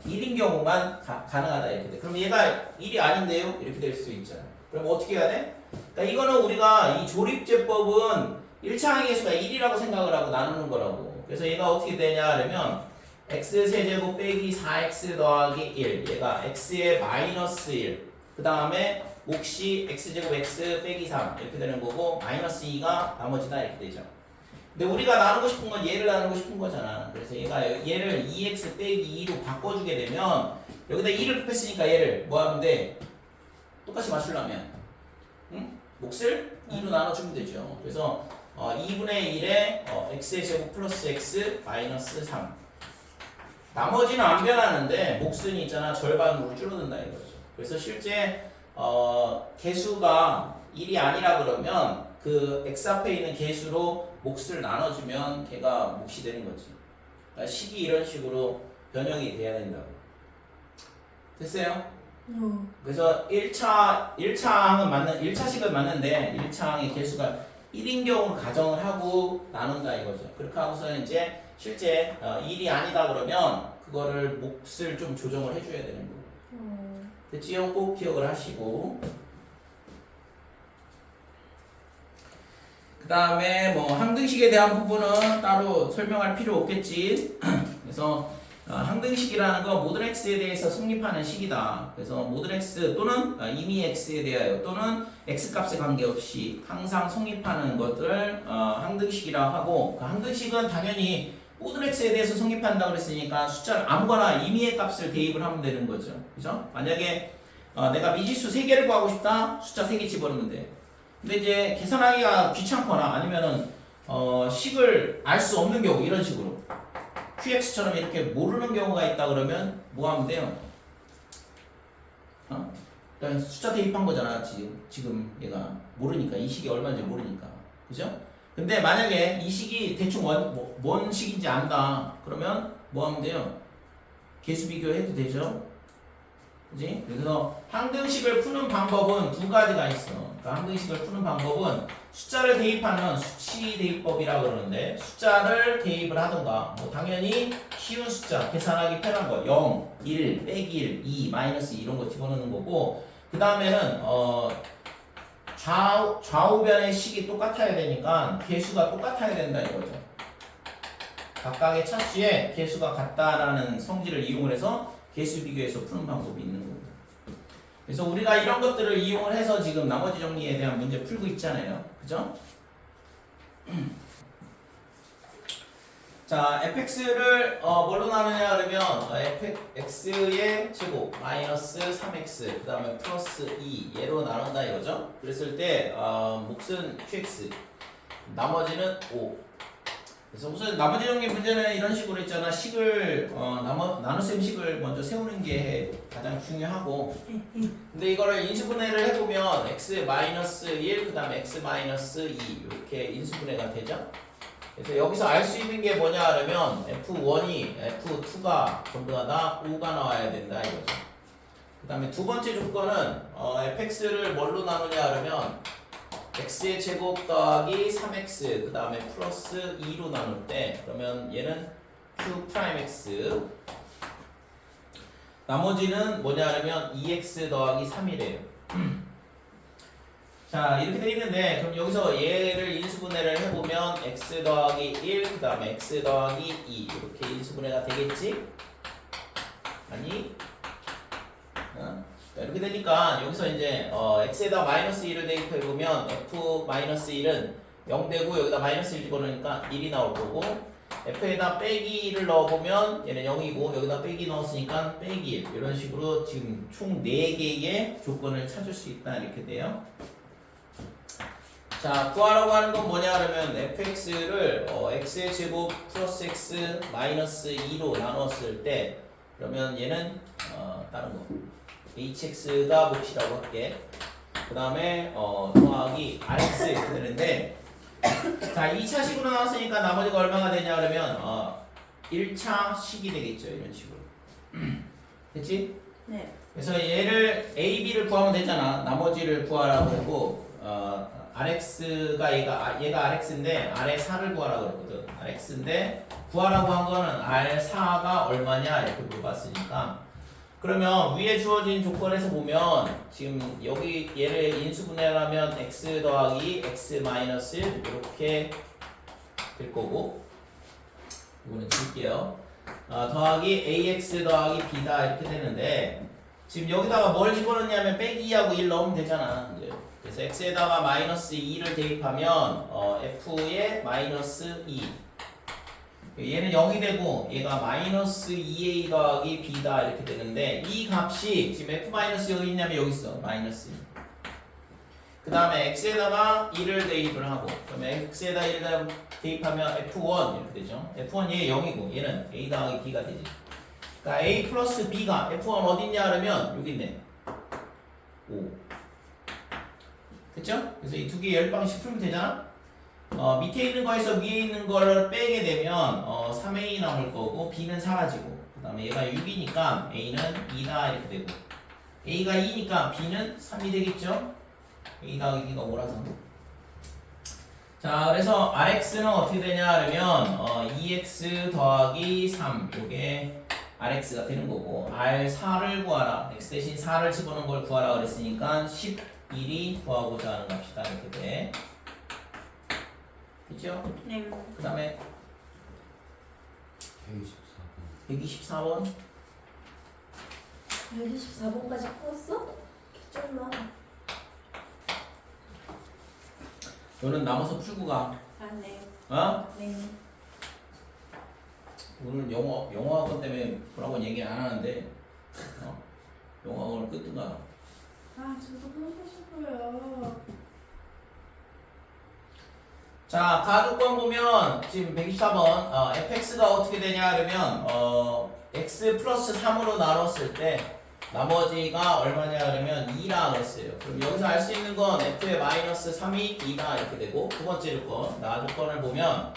1인 경우만 가능하다 이렇게 돼. 그럼 얘가 1이 아닌데요? 이렇게 될 수 있잖아요. 그럼 어떻게 해야 돼? 그러니까 이거는 우리가 이 조립제법은 1차 항의 개수가 1이라고 생각을 하고 나누는 거라고. 그래서 얘가 어떻게 되냐 하면 x세제곱 빼기 4x 더하기 1 얘가 x의 마이너스 1 그 다음에 몫이 x제곱 x 빼기 3 이렇게 되는 거고 마이너스 2가 나머지다 이렇게 되죠. 근데 우리가 나누고 싶은 건 얘를 나누고 싶은 거잖아. 그래서 얘를 2x 빼기 2로 바꿔주게 되면 여기다 2를 곱했으니까 얘를 뭐 하면 돼? 똑같이 맞추려면 응? 몫을 2로 나눠주면 되죠. 그래서 2분의 1에 x의 제곱 플러스 x 마이너스 3 나머지는 안 변하는데 몫은 있잖아 절반으로 줄어든다 이거죠. 그래서 실제 개수가 1이 아니라 그러면 그 x 앞에 있는 개수로 몫을 나눠주면 걔가 몫이 되는 거지. 그러니까 식이 이런 식으로 변형이 돼야 된다고. 됐어요? 그래서 1차 항은 맞는 1차식은 맞는데 1차 항의 개수가 1인 경우로 가정을 하고 나눈다 이거죠. 그렇게 하고서 이제 실제 1이 아니다 그러면 그거를 몫을 좀 조정을 해줘야 되는 거고. 됐지요? 꼭 기억을 하시고. 그 다음에 뭐 항등식에 대한 부분은 따로 설명할 필요 없겠지. 그래서 항등식이라는 건 모든 x에 대해서 성립하는 식이다. 그래서 모든 x 또는 이미 x에 대하여 또는 x 값에 관계없이 항상 성립하는 것을 항등식이라고 하고, 그 항등식은 당연히 모든 x에 대해서 성립한다 그랬으니까 숫자를 아무거나 임의의 값을 대입을 하면 되는 거죠. 그죠? 만약에 내가 미지수 3개를 구하고 싶다. 숫자 3개 집어넣으면 돼. 근데 이제 계산하기가 귀찮거나 아니면은 식을 알 수 없는 경우 이런 식으로 QX처럼 이렇게 모르는 경우가 있다 그러면 뭐 하면 돼요? 일단 숫자 대입한 거잖아. 지금 얘가 모르니까 이 식이 얼마인지 모르니까. 그죠? 근데 만약에 이 식이 대충 뭔 식인지 안다. 그러면 뭐 하면 돼요? 개수 비교해도 되죠? 그지? 그래서 항등식을 푸는 방법은 두 가지가 있어. 그러니까 항등식을 푸는 방법은 숫자를 대입하는 수치 대입법이라고 그러는데, 숫자를 대입을 하던가, 뭐 당연히 쉬운 숫자, 계산하기 편한 거, 0, 1, 빼기 1, 2, 마이너스 2 이런 거 집어넣는 거고, 그 다음에는 좌우변의 식이 똑같아야 되니까 개수가 똑같아야 된다 이거죠. 각각의 차수에 개수가 같다라는 성질을 이용을 해서 개수 비교해서 푸는 방법이 있는 거고. 그래서 우리가 이런 것들을 이용을 해서 지금 나머지 정리에 대한 문제 풀고 있잖아요. 그죠? 자, fx를 뭘로 나누냐 그러면 fx의 제곱 마이너스 3x 그 다음에 플러스 2 얘로 나눈다 이거죠. 그랬을 때 몫은 qx 나머지는 5. 그래서 우선 나머지 정리 문제는 이런 식으로 있잖아. 식을 나눗셈 식을 먼저 세우는 게 가장 중요하고, 근데 이거를 인수분해를 해보면 x-1 그 다음에 x-2 이렇게 인수분해가 되죠. 그래서 여기서 알 수 있는 게 뭐냐 하면 f1이 f2가 전부 다 5가 나와야 된다 이거죠. 그 다음에 두 번째 조건은 fx를 뭘로 나누냐 하면 x의 제곱 더하기 3x 그 다음에 플러스 2로 나눌 때, 그러면 얘는 q'x 나머지는 뭐냐 하면 2x 더하기 3이래요. 자, 이렇게 돼 있는데, 그럼 여기서 얘를 인수분해를 해보면 x 더하기 1 그 다음에 x 더하기 2 이렇게 인수분해가 되겠지? 아니? 이렇게 되니까 여기서 이제 x에다 마이너스 1을 대입해보면 f-1은 0 되고 여기다 마이너스 1 집어넣으니까 1이 나올 거고, f에다 빼기 1을 넣어보면 얘는 0이고 여기다 빼기 넣었으니까 빼기 1 이런 식으로 지금 총 4개의 조건을 찾을 수 있다 이렇게 돼요. 자, 구하라고 하는 건 뭐냐 그러면 fx를 x의 제곱 플러스 x 마이너스 2로 나눴을 때, 그러면 얘는 다른 거 hx가 몫이라고 할게. 그 다음에 더하기 rx 이렇게 되는데, 자 2차식으로 나왔으니까 나머지가 얼마가 되냐 그러면 1차식이 되겠죠. 이런 식으로. 됐지? 네. 그래서 얘를 a, b를 구하면 되잖아. 나머지를 구하라고 그러고 rx가 얘가 rx인데 r의 4를 구하라고 그랬거든. rx인데 구하라고 한 거는 r4가 얼마냐 이렇게 물어봤으니까, 그러면 위에 주어진 조건에서 보면 지금 여기 얘를 인수분해하면 x 더하기 x 마이너스 1 이렇게 될 거고, 이거는 줄게요. 더하기 ax 더하기 b다 이렇게 되는데, 지금 여기다가 뭘 집어넣냐면 빼기 2하고 1 넣으면 되잖아. 이제. 그래서 x에다가 마이너스 2를 대입하면 f의 마이너스 2 얘는 0이 되고 얘가 마이너스 2a 더하기 b다 이렇게 되는데, 이 값이 지금 f-0이 여기 있냐면 여기 있어. 마이너스 2. 그 다음에 x에다가 1을 대입을 하고, 그러면 x에다 1을 대입하면 f1 이렇게 되죠. f1 얘 0이고 얘는 a 더하기 b가 되지. 그러니까 A 플러스 B가 F1 어딨냐 그러면 여기 있네. 5. 됐죠? 그래서 이 두 개 열방씩 풀면 되잖아? 밑에 있는 거에서 위에 있는 거를 빼게 되면 3A 남을 거고 B는 사라지고 그 다음에 얘가 6이니까 A는 2다 이렇게 되고 A가 2니까 B는 3이 되겠죠? A 더하기 B가 5라서 자 그래서 RX는 어떻게 되냐 그러면 2X 더하기 3 요게 RX가 되는 거고 R4를 구하라 X 대신 4를 집어넣은 걸 구하라 그랬으니까 11이 구하고자 하는 값이다 이렇게 돼 그죠? 네. 그 다음에 124번. 124번 124번까지 풀었어? 개쩔나? 너는 남아서 풀고 가 아, 네. 어? 네. 오늘 영어 학원 때문에 뭐라고 얘기 안 하는데 영어 학원을 끊든가 아, 저도 끊고 싶어요. 자 가족권 보면 지금 124번 fx가 어떻게 되냐 그러면 x 플러스 3으로 나눴을 때 나머지가 얼마냐 그러면 2라 그랬어요. 그럼 여기서 알 수 있는 건 f의 마이너스 3이 2다 이렇게 되고 두 번째 조건 나조건을 보면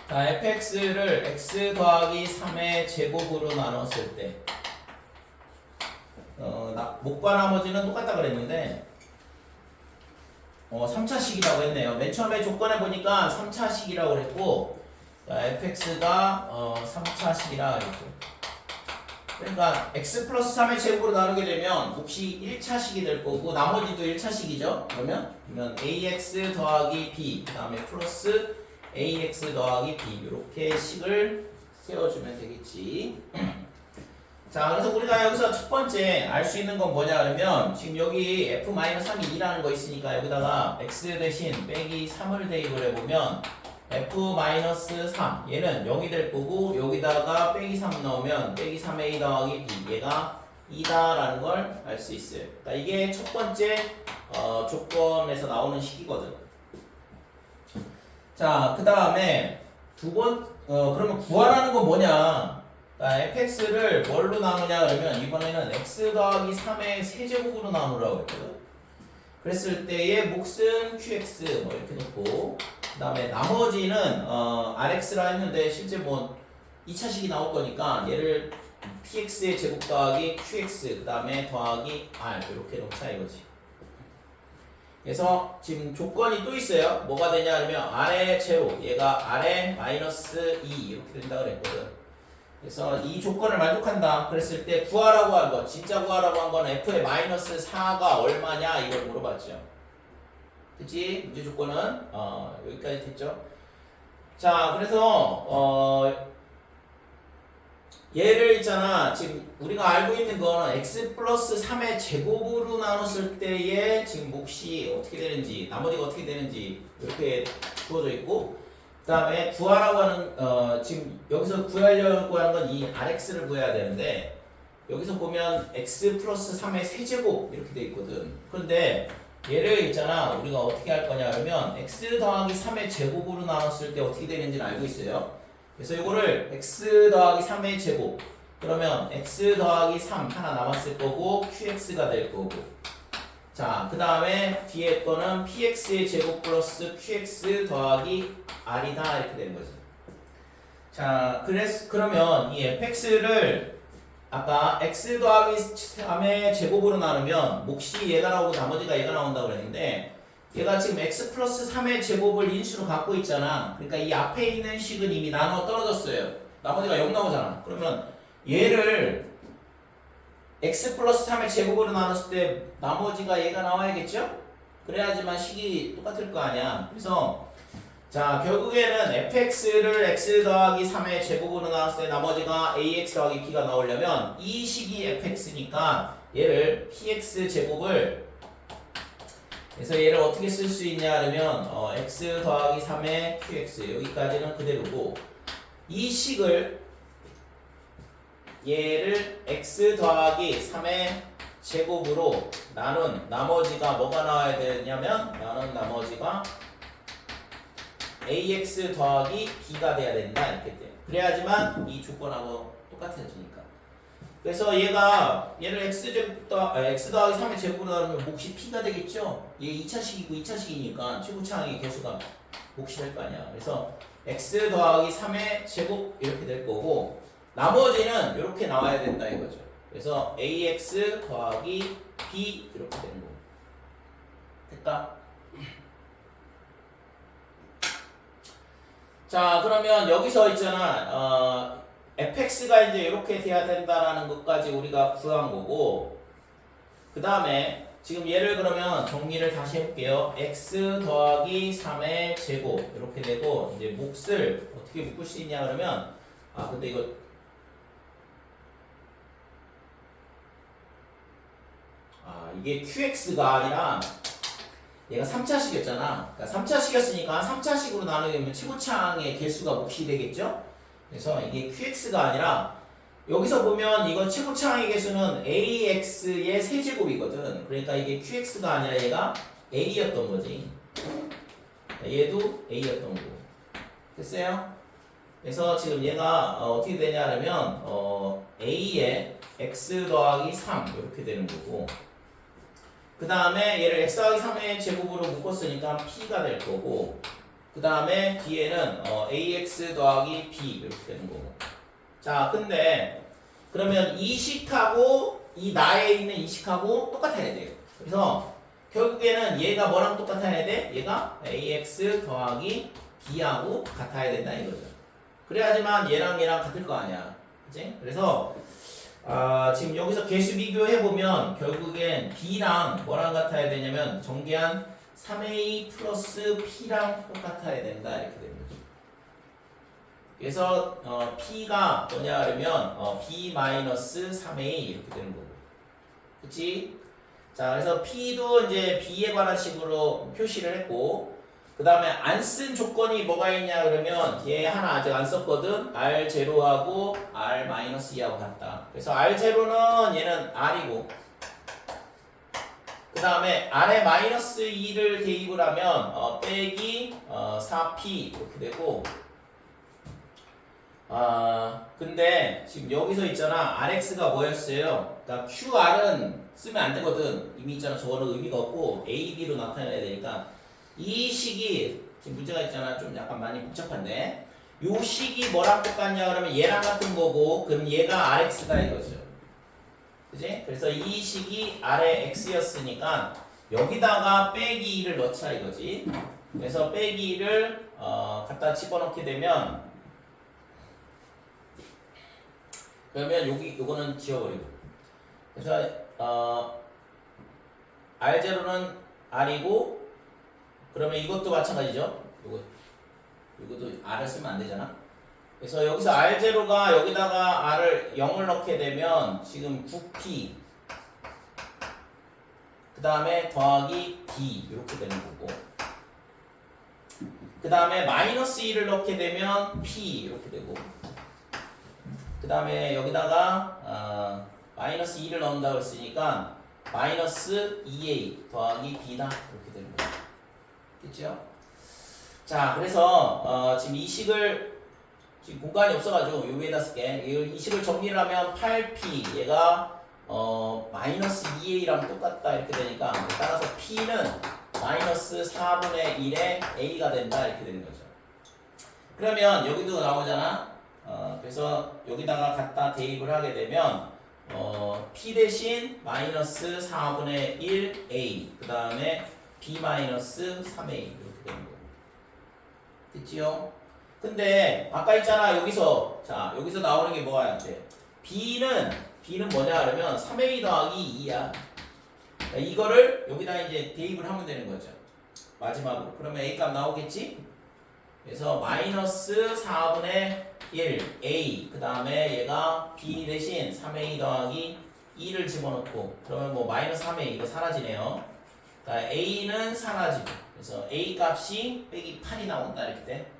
자 fx를 x 더하기 3의 제곱으로 나눴을 때 목과 나머지는 똑같다 그랬는데 3차식이라고 했네요. 맨 처음에 조건에 보니까 3차식이라고 그랬고 fx가 3차식이라 그랬죠. 그러니까 x 플러스 3의 제곱으로 나누게 되면 몫이 1차식이 될 거고 나머지도 1차식이죠. 그러면 ax 더하기 b 그 다음에 플러스 ax 더하기 b 이렇게 식을 세워주면 되겠지. 자 그래서 우리가 여기서 첫 번째 알 수 있는 건 뭐냐 그러면 지금 여기 f-3이 2라는 거 있으니까 여기다가 x 대신 빼기 3을 대입을 해보면 f-3 얘는 0이 될 거고 여기다가 빼기 3 넣으면 빼기 3a 더하기 b 얘가 2다라는 걸 알 수 있어요. 그러니까 이게 첫 번째 조건에서 나오는 식이거든. 자 그 다음에 그러면 구하라는 건 뭐냐? 그러니까 fx를 뭘로 나누냐 그러면 이번에는 x 더하기 3의 세제곱으로 나누라고 했거든. 그랬을 때의 몫은 qx 뭐 이렇게 놓고 그 다음에 나머지는 rx라 했는데 실제 뭐 2차식이 나올 거니까 얘를 px의 제곱 더하기 qx 그 다음에 더하기 r 이렇게 놓자 이거지. 그래서 지금 조건이 또 있어요. 뭐가 되냐 그러면 r의 제곱 얘가 r의 마이너스 2 이렇게 된다 그랬거든. 그래서 이 조건을 만족한다 그랬을 때 구하라고 한 거 진짜 구하라고 한 거는 f의 마이너스 4가 얼마냐 이걸 물어봤죠. 그치? 문제 조건은 여기까지 됐죠. 자 그래서 얘를 있잖아 지금 우리가 알고 있는 거는 x 플러스 3의 제곱으로 나눴을 때의 지금 몫이 어떻게 되는지 나머지가 어떻게 되는지 이렇게 주어져 있고 그 다음에 구하라고 하는 지금 여기서 구하려고 하는 건 이 rx를 구해야 되는데 여기서 보면 x 플러스 3의 세제곱 이렇게 돼 있거든. 그런데 얘를 있잖아 우리가 어떻게 할 거냐 그러면 x 더하기 3의 제곱으로 나눴을 때 어떻게 되는지는 알고 있어요. 그래서 이거를 x 더하기 3의 제곱 그러면 x 더하기 3 하나 남았을 거고 qx가 될 거고 자 그 다음에 뒤에 거는 px의 제곱 플러스 qx 더하기 r이다 이렇게 되는 거지. 자 그러면 이 fx를 아까 x 더하기 3의 제곱으로 나누면 몫이 얘가 나오고 나머지가 얘가 나온다고 그랬는데 얘가 지금 x 플러스 3의 제곱을 인수로 갖고 있잖아. 그러니까 이 앞에 있는 식은 이미 나눠 떨어졌어요. 나머지가 0 나오잖아. 그러면 얘를 x 플러스 3의 제곱으로 나눴을 때 나머지가 얘가 나와야겠죠? 그래야지만 식이 똑같을 거 아니야. 그래서 자 결국에는 fx를 x 더하기 3의 제곱으로 나눴을 때 나머지가 ax 더하기 b가 나오려면 이 식이 fx니까 얘를 px 제곱을 그래서 얘를 어떻게 쓸 수 있냐 하면 x 더하기 3의 qx 여기까지는 그대로고 이 식을 얘를 x 더하기 3의 제곱으로 나눈 나머지가 뭐가 나와야 되냐면 나눈 나머지가 ax 더하기 b가 돼야 된다 이렇게 돼. 그래야지만 이 조건하고 똑같아지니까. 그래서 얘를 x 더하기 3의 제곱으로 나누면 몫이 p가 되겠죠. 얘 2차식이고 2차식이니까 최고차항의 개수가 몫이 될 거 아니야. 그래서 x 더하기 3의 제곱 이렇게 될 거고 나머지는 이렇게 나와야 된다 이거죠. 그래서 ax 더하기 b 이렇게 되는 거고. 됐다? 자, 그러면 여기서 있잖아. fx가 이제 이렇게 돼야 된다라는 것까지 우리가 구한 거고, 그 다음에 지금 얘를 그러면 정리를 다시 해볼게요. x 더하기 3의 제곱 이렇게 되고, 이제 몫을 어떻게 묶을 수 있냐 그러면, 근데 이거 이게 qx가 아니라 얘가 3차식이었잖아. 그러니까 3차식이었으니까 3차식으로 나누면 최고차항의 개수가 몫이 되겠죠? 그래서 이게 qx가 아니라 여기서 보면 이건 최고차항의 개수는 ax의 세제곱이거든. 그러니까 이게 qx가 아니라 얘가 a였던 거지. 얘도 a였던 거고. 됐어요? 그래서 지금 얘가 어떻게 되냐 하면 a에 x 더하기 3 이렇게 되는 거고, 그 다음에 얘를 x 더하기 3의 제곱으로 묶었으니까 p가 될 거고, 그 다음에 뒤에는 ax 더하기 b 이렇게 되는 거고. 자, 근데 그러면 이 식하고 이 나에 있는 이 식하고 똑같아야 돼요. 그래서 결국에는 얘가 뭐랑 똑같아야 돼? 얘가 ax 더하기 b하고 같아야 된다 이거죠. 그래야지만 얘랑 같을 거 아니야. 그치? 그래서 지금 여기서 개수 비교해보면 결국엔 b랑 뭐랑 같아야 되냐면 정계한 3a 플러스 p랑 똑같아야 된다 이렇게 되는 거죠. 그래서 p가 뭐냐 하면 b 마이너스 3a 이렇게 되는 거고. 그치? 자, 그래서 p도 이제 b에 관한 식으로 표시를 했고, 그 다음에 안 쓴 조건이 뭐가 있냐 그러면 얘 하나 아직 안 썼거든. R0하고 R-2하고 같다. 그래서 R0는 얘는 R이고, 그 다음에 R에 마이너스 2를 대입을 하면 빼기 4P 이렇게 되고, 근데 지금 여기서 있잖아. RX가 뭐였어요? 그러니까 QR은 쓰면 안 되거든. 이미 있잖아. 저거는 의미가 없고 AB로 나타내야 되니까 이 식이 지금 문제가 있잖아. 좀 약간 많이 복잡한데, 요 식이 뭐랑 똑같냐 그러면 얘랑 같은 거고, 그럼 얘가 RX다 이거죠. 그지? 그래서 이 식이 R의 X였으니까 여기다가 빼기 2를 넣자 이거지. 그래서 빼기 2를 갖다 집어넣게 되면, 그러면 요거는 지워버리고, 그래서 R0는 R이고, 그러면 이것도 마찬가지죠. 이것도 R을 쓰면 안 되잖아. 그래서 여기서 R0가 여기다가 R을 0을 넣게 되면 지금 9P, 그 다음에 더하기 B 이렇게 되는 거고, 그 다음에 마이너스 2를 넣게 되면 P 이렇게 되고, 그 다음에 여기다가 마이너스 2를 넣는다고 했으니까 마이너스 2A 더하기 B다 이렇게 되는 거예요. 됐죠? 자, 그래서 지금 이 식을 지금 공간이 없어가지고 요 위에다 쓸게. 이 식을 정리를 하면 8P 얘가 마이너스 2A랑 똑같다 이렇게 되니까, 따라서 P는 마이너스 4분의 1의 A가 된다 이렇게 되는 거죠. 그러면 여기도 나오잖아. 그래서 여기다가 갖다 대입을 하게 되면 P 대신 마이너스 4분의 1 A, 그 다음에 B 마이너스 3A 이렇게 되는 거고. 됐지요? 근데 아까 있잖아. 여기서 나오는 게 뭐가 돼? B는 뭐냐 그러면 3A 더하기 2야. 그러니까 이거를 여기다 이제 대입을 하면 되는 거죠. 마지막으로. 그러면 A 값 나오겠지? 그래서 마이너스 4분의 1 A, 그 다음에 얘가 B 대신 3A 더하기 2를 집어넣고, 그러면 뭐 마이너스 3A 이거 사라지네요. 그러니까 A는 사라지고, 그래서 A 값이 빼기 8이 나온다 이렇게 돼.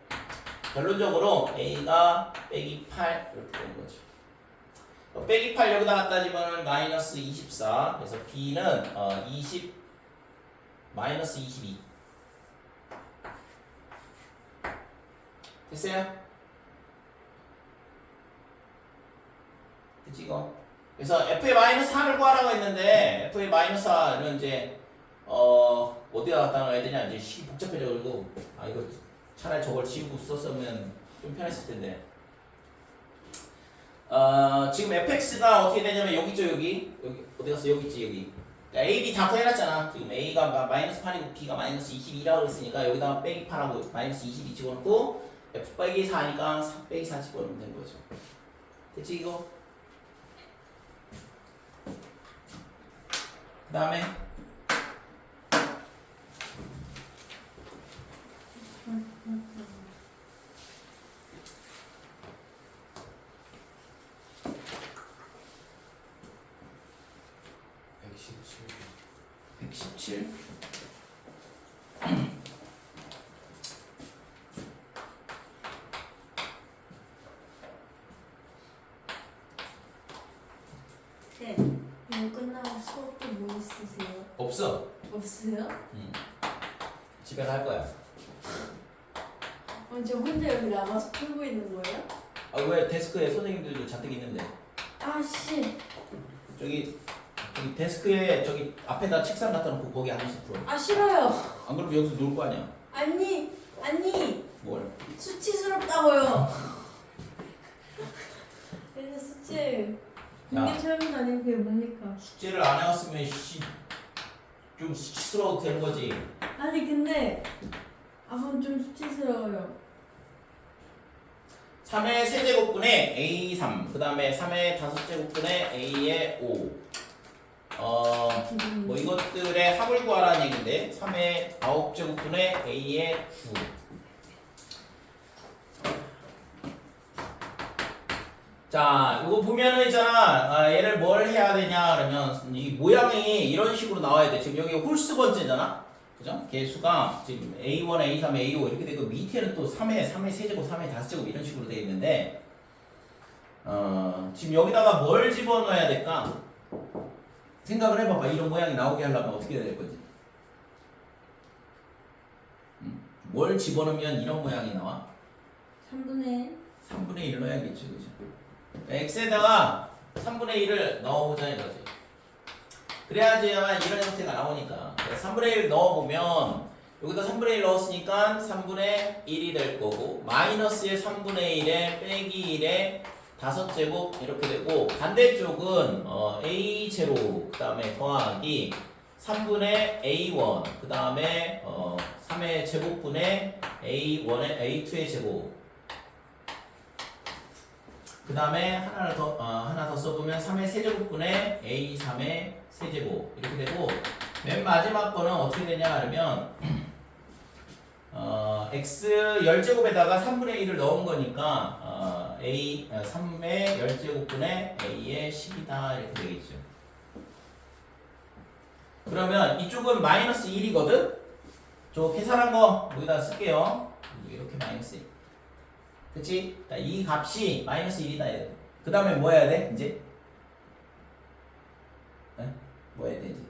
결론적으로 A가 빼기 8 이렇게 되는 거죠. 빼기 8 여기다 갖다 집으면 마이너스 24, 그래서 B는 20 마이너스 22. 됐어요? 됐지 이거? 그래서 f의 마이너스 4를 구하라고 했는데 f의 마이너스 4는 이제 어디다 갖다 놔야 되냐 이제 시 복잡해져가지고 아 이거 차라리 저걸 지우고 썼으면 좀 편했을 텐데 지금 fx가 어떻게 되냐면 여기 있죠 여기 어디 갔어 여기 있지 여기 그러니까 a, b 다 구해놨잖아 지금 a가 마이너스 8이고 b가 마이너스 22라고 했으니까 여기다가 빼기 8하고 마이너스 22 집어넣고 f 빼기 4니까 4 빼기 4 집어넣으면 되는 거죠 됐지 이거? 그 다음에 117 네. 이거 끝나고 수업 또 뭐 있으세요? 없어 없어요? 집에 갈 거야 저 혼자 여기 나가서 풀고 있는 거예요? 아 왜 데스크에 선생님들도 잔뜩 있는데 아씨. 저기 데스크에 저기 앞에다 책상 갖다 놓고 거기 앉아서 풀어 아 싫어요. 안 그러면 여기서 놀 거 아니야 아니 뭘 수치스럽다고요. 그래서 수치 공개 체험도 아니고 그게 뭡니까? 숙제를 안 해왔으면 좀 수치스러워도 되는 거지 아니 근데 아번 좀 수치스러워요. 3의 세제곱분의 A3 그 다음에 3의 5제곱분의 A의 5 뭐 이것들의 합을 구하라는 얘기인데 3의 9제곱분의 A의 9 자 이거 보면은 있잖아 얘를 뭘 해야 되냐 그러면 이 모양이 이런 식으로 나와야 돼 지금 여기 홀수 번째잖아 그죠? 개수가 지금 A1, A3, A5 이렇게 되고 밑에는 또 3의 세제곱, 3의 5제곱 이런 식으로 되어 있는데 지금 여기다가 뭘 집어넣어야 될까? 생각을 해봐봐. 이런 모양이 나오게 하려면 어떻게 해야 될 거지? 뭘 집어넣으면 이런 모양이 나와? 3분의 3분의 1 넣어야겠죠. 그죠? x에다가 3분의 1을 넣어보자 이거지. 그래야지만 이런 형태가 나오니까 3분의 1 넣어보면 여기다 3분의 1 넣었으니까 3분의 1이 될 거고 마이너스의 3분의 1에 빼기 1에 5제곱 이렇게 되고 반대쪽은 A0 그 다음에 더하기 3분의 A1 그 다음에 3의 제곱분의 A1의 A2의 제곱 그 다음에 하나 더 써보면 3의 세제곱분의 A3의 세제곱 이렇게 되고 맨 마지막 거는 어떻게 되냐 하면 x 10제곱에다가 3분의 1을 넣은 거니까 3의 10제곱분의 a의 10이다 이렇게 되겠죠. 그러면 이쪽은 마이너스 1이거든? 저 계산한 거 여기다 쓸게요. 이렇게 마이너스 1 그치? 이 값이 마이너스 1이다 그 다음에 뭐 해야 돼? 이제? 네? 뭐 해야 되지?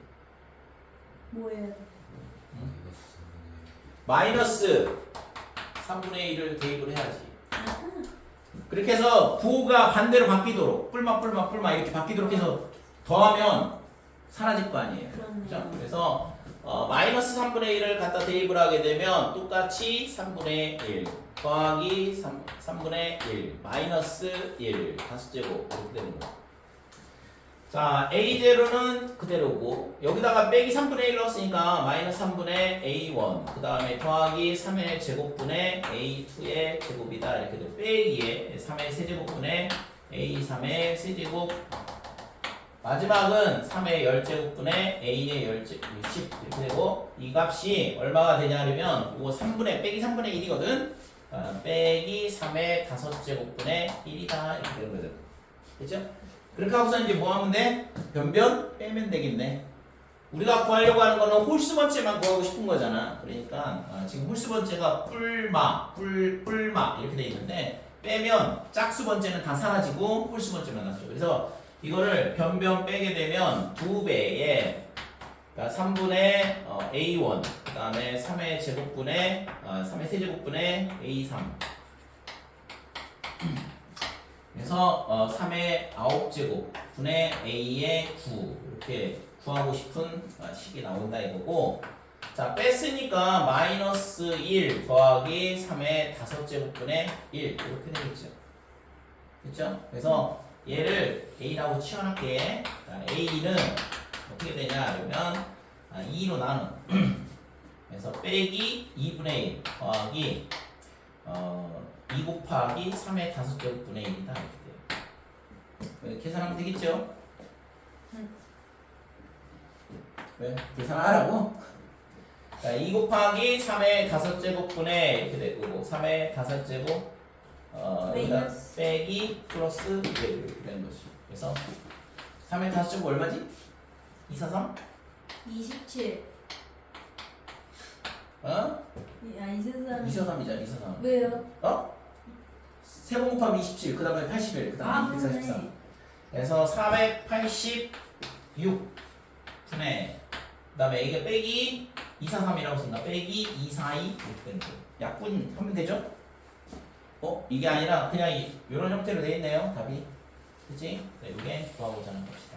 뭐예요? 마이너스 3분의 1을 대입을 해야지. 그렇게 해서 부호가 반대로 바뀌도록 뿔마 이렇게 바뀌도록 해서 더하면 사라질 거 아니에요. 그렇죠? 그래서 마이너스 3분의 1을 갖다 대입을 하게 되면 똑같이 3분의 1 더하기 3분의 1 마이너스 1 5제곱 이렇게 되는 거예요. 자, A0는 그대로고 여기다가 빼기 3분의 1 넣었으니까 마이너스 3분의 A1 그 다음에 더하기 3의 제곱분의 A2의 제곱이다 이렇게 돼 빼기에 3의 세제곱분의 A3의 세제곱 마지막은 3의 10제곱분의 A의 10제곱 10 이렇게 되고 이 값이 얼마가 되냐 하면 이거 3분의 빼기 3분의 1이거든 빼기 3의 5제곱분의 1이다 이렇게 되는 거죠. 됐죠? 그렇게 하고서 이제 뭐 하면 돼? 변변 빼면 되겠네. 우리가 구하려고 하는 거는 홀수 번째만 구하고 싶은 거잖아. 그러니까 지금 홀수 번째가 뿔마 이렇게 돼 있는데 빼면 짝수 번째는 다 사라지고 홀수 번째만 남죠. 그래서 이거를 변변 빼게 되면 2배에 그러니까 3분의 A1 그 다음에 3의 제곱분의 3의 세제곱분의 A3 그래서 3의 9제곱 분의 a의 9 이렇게 구하고 싶은 식이 나온다 이거고 자 뺐으니까 마이너스 1 더하기 3의 5제곱 분의 1 이렇게 되겠죠. 그렇죠? 그래서 얘를 a라고 치환할게. 자, a는 어떻게 되냐 그러면 2로 나눈 그래서 빼기 2분의 1 더하기 2 곱하기 3의 5제곱분의 1이다 이렇게 돼요. 계산하면 되겠죠? 왜? 계산하라고? 자, 2 곱하기 3의 5제곱분의 이렇게 될 거고 3의 5제곱 여기다 마이너스. 빼기 플러스 이렇게 되는 거지. 그래서 3의 5제곱 얼마지? 243? 27. 어? 야, 243. 243이잖아 243 왜요? 어? 3번 곱하면 27, 그 다음에 81, 그 다음에 144. 그러네. 그래서 486 분의 그 다음에 이게 빼기 243이라고 쓴다. 빼기 242 이렇게 되는 거예요. 약분 하면 되죠? 이게 아니라 그냥 이런 형태로 되어 있네요. 답이. 그치? 네, 이게 구하고자 하는 것이다.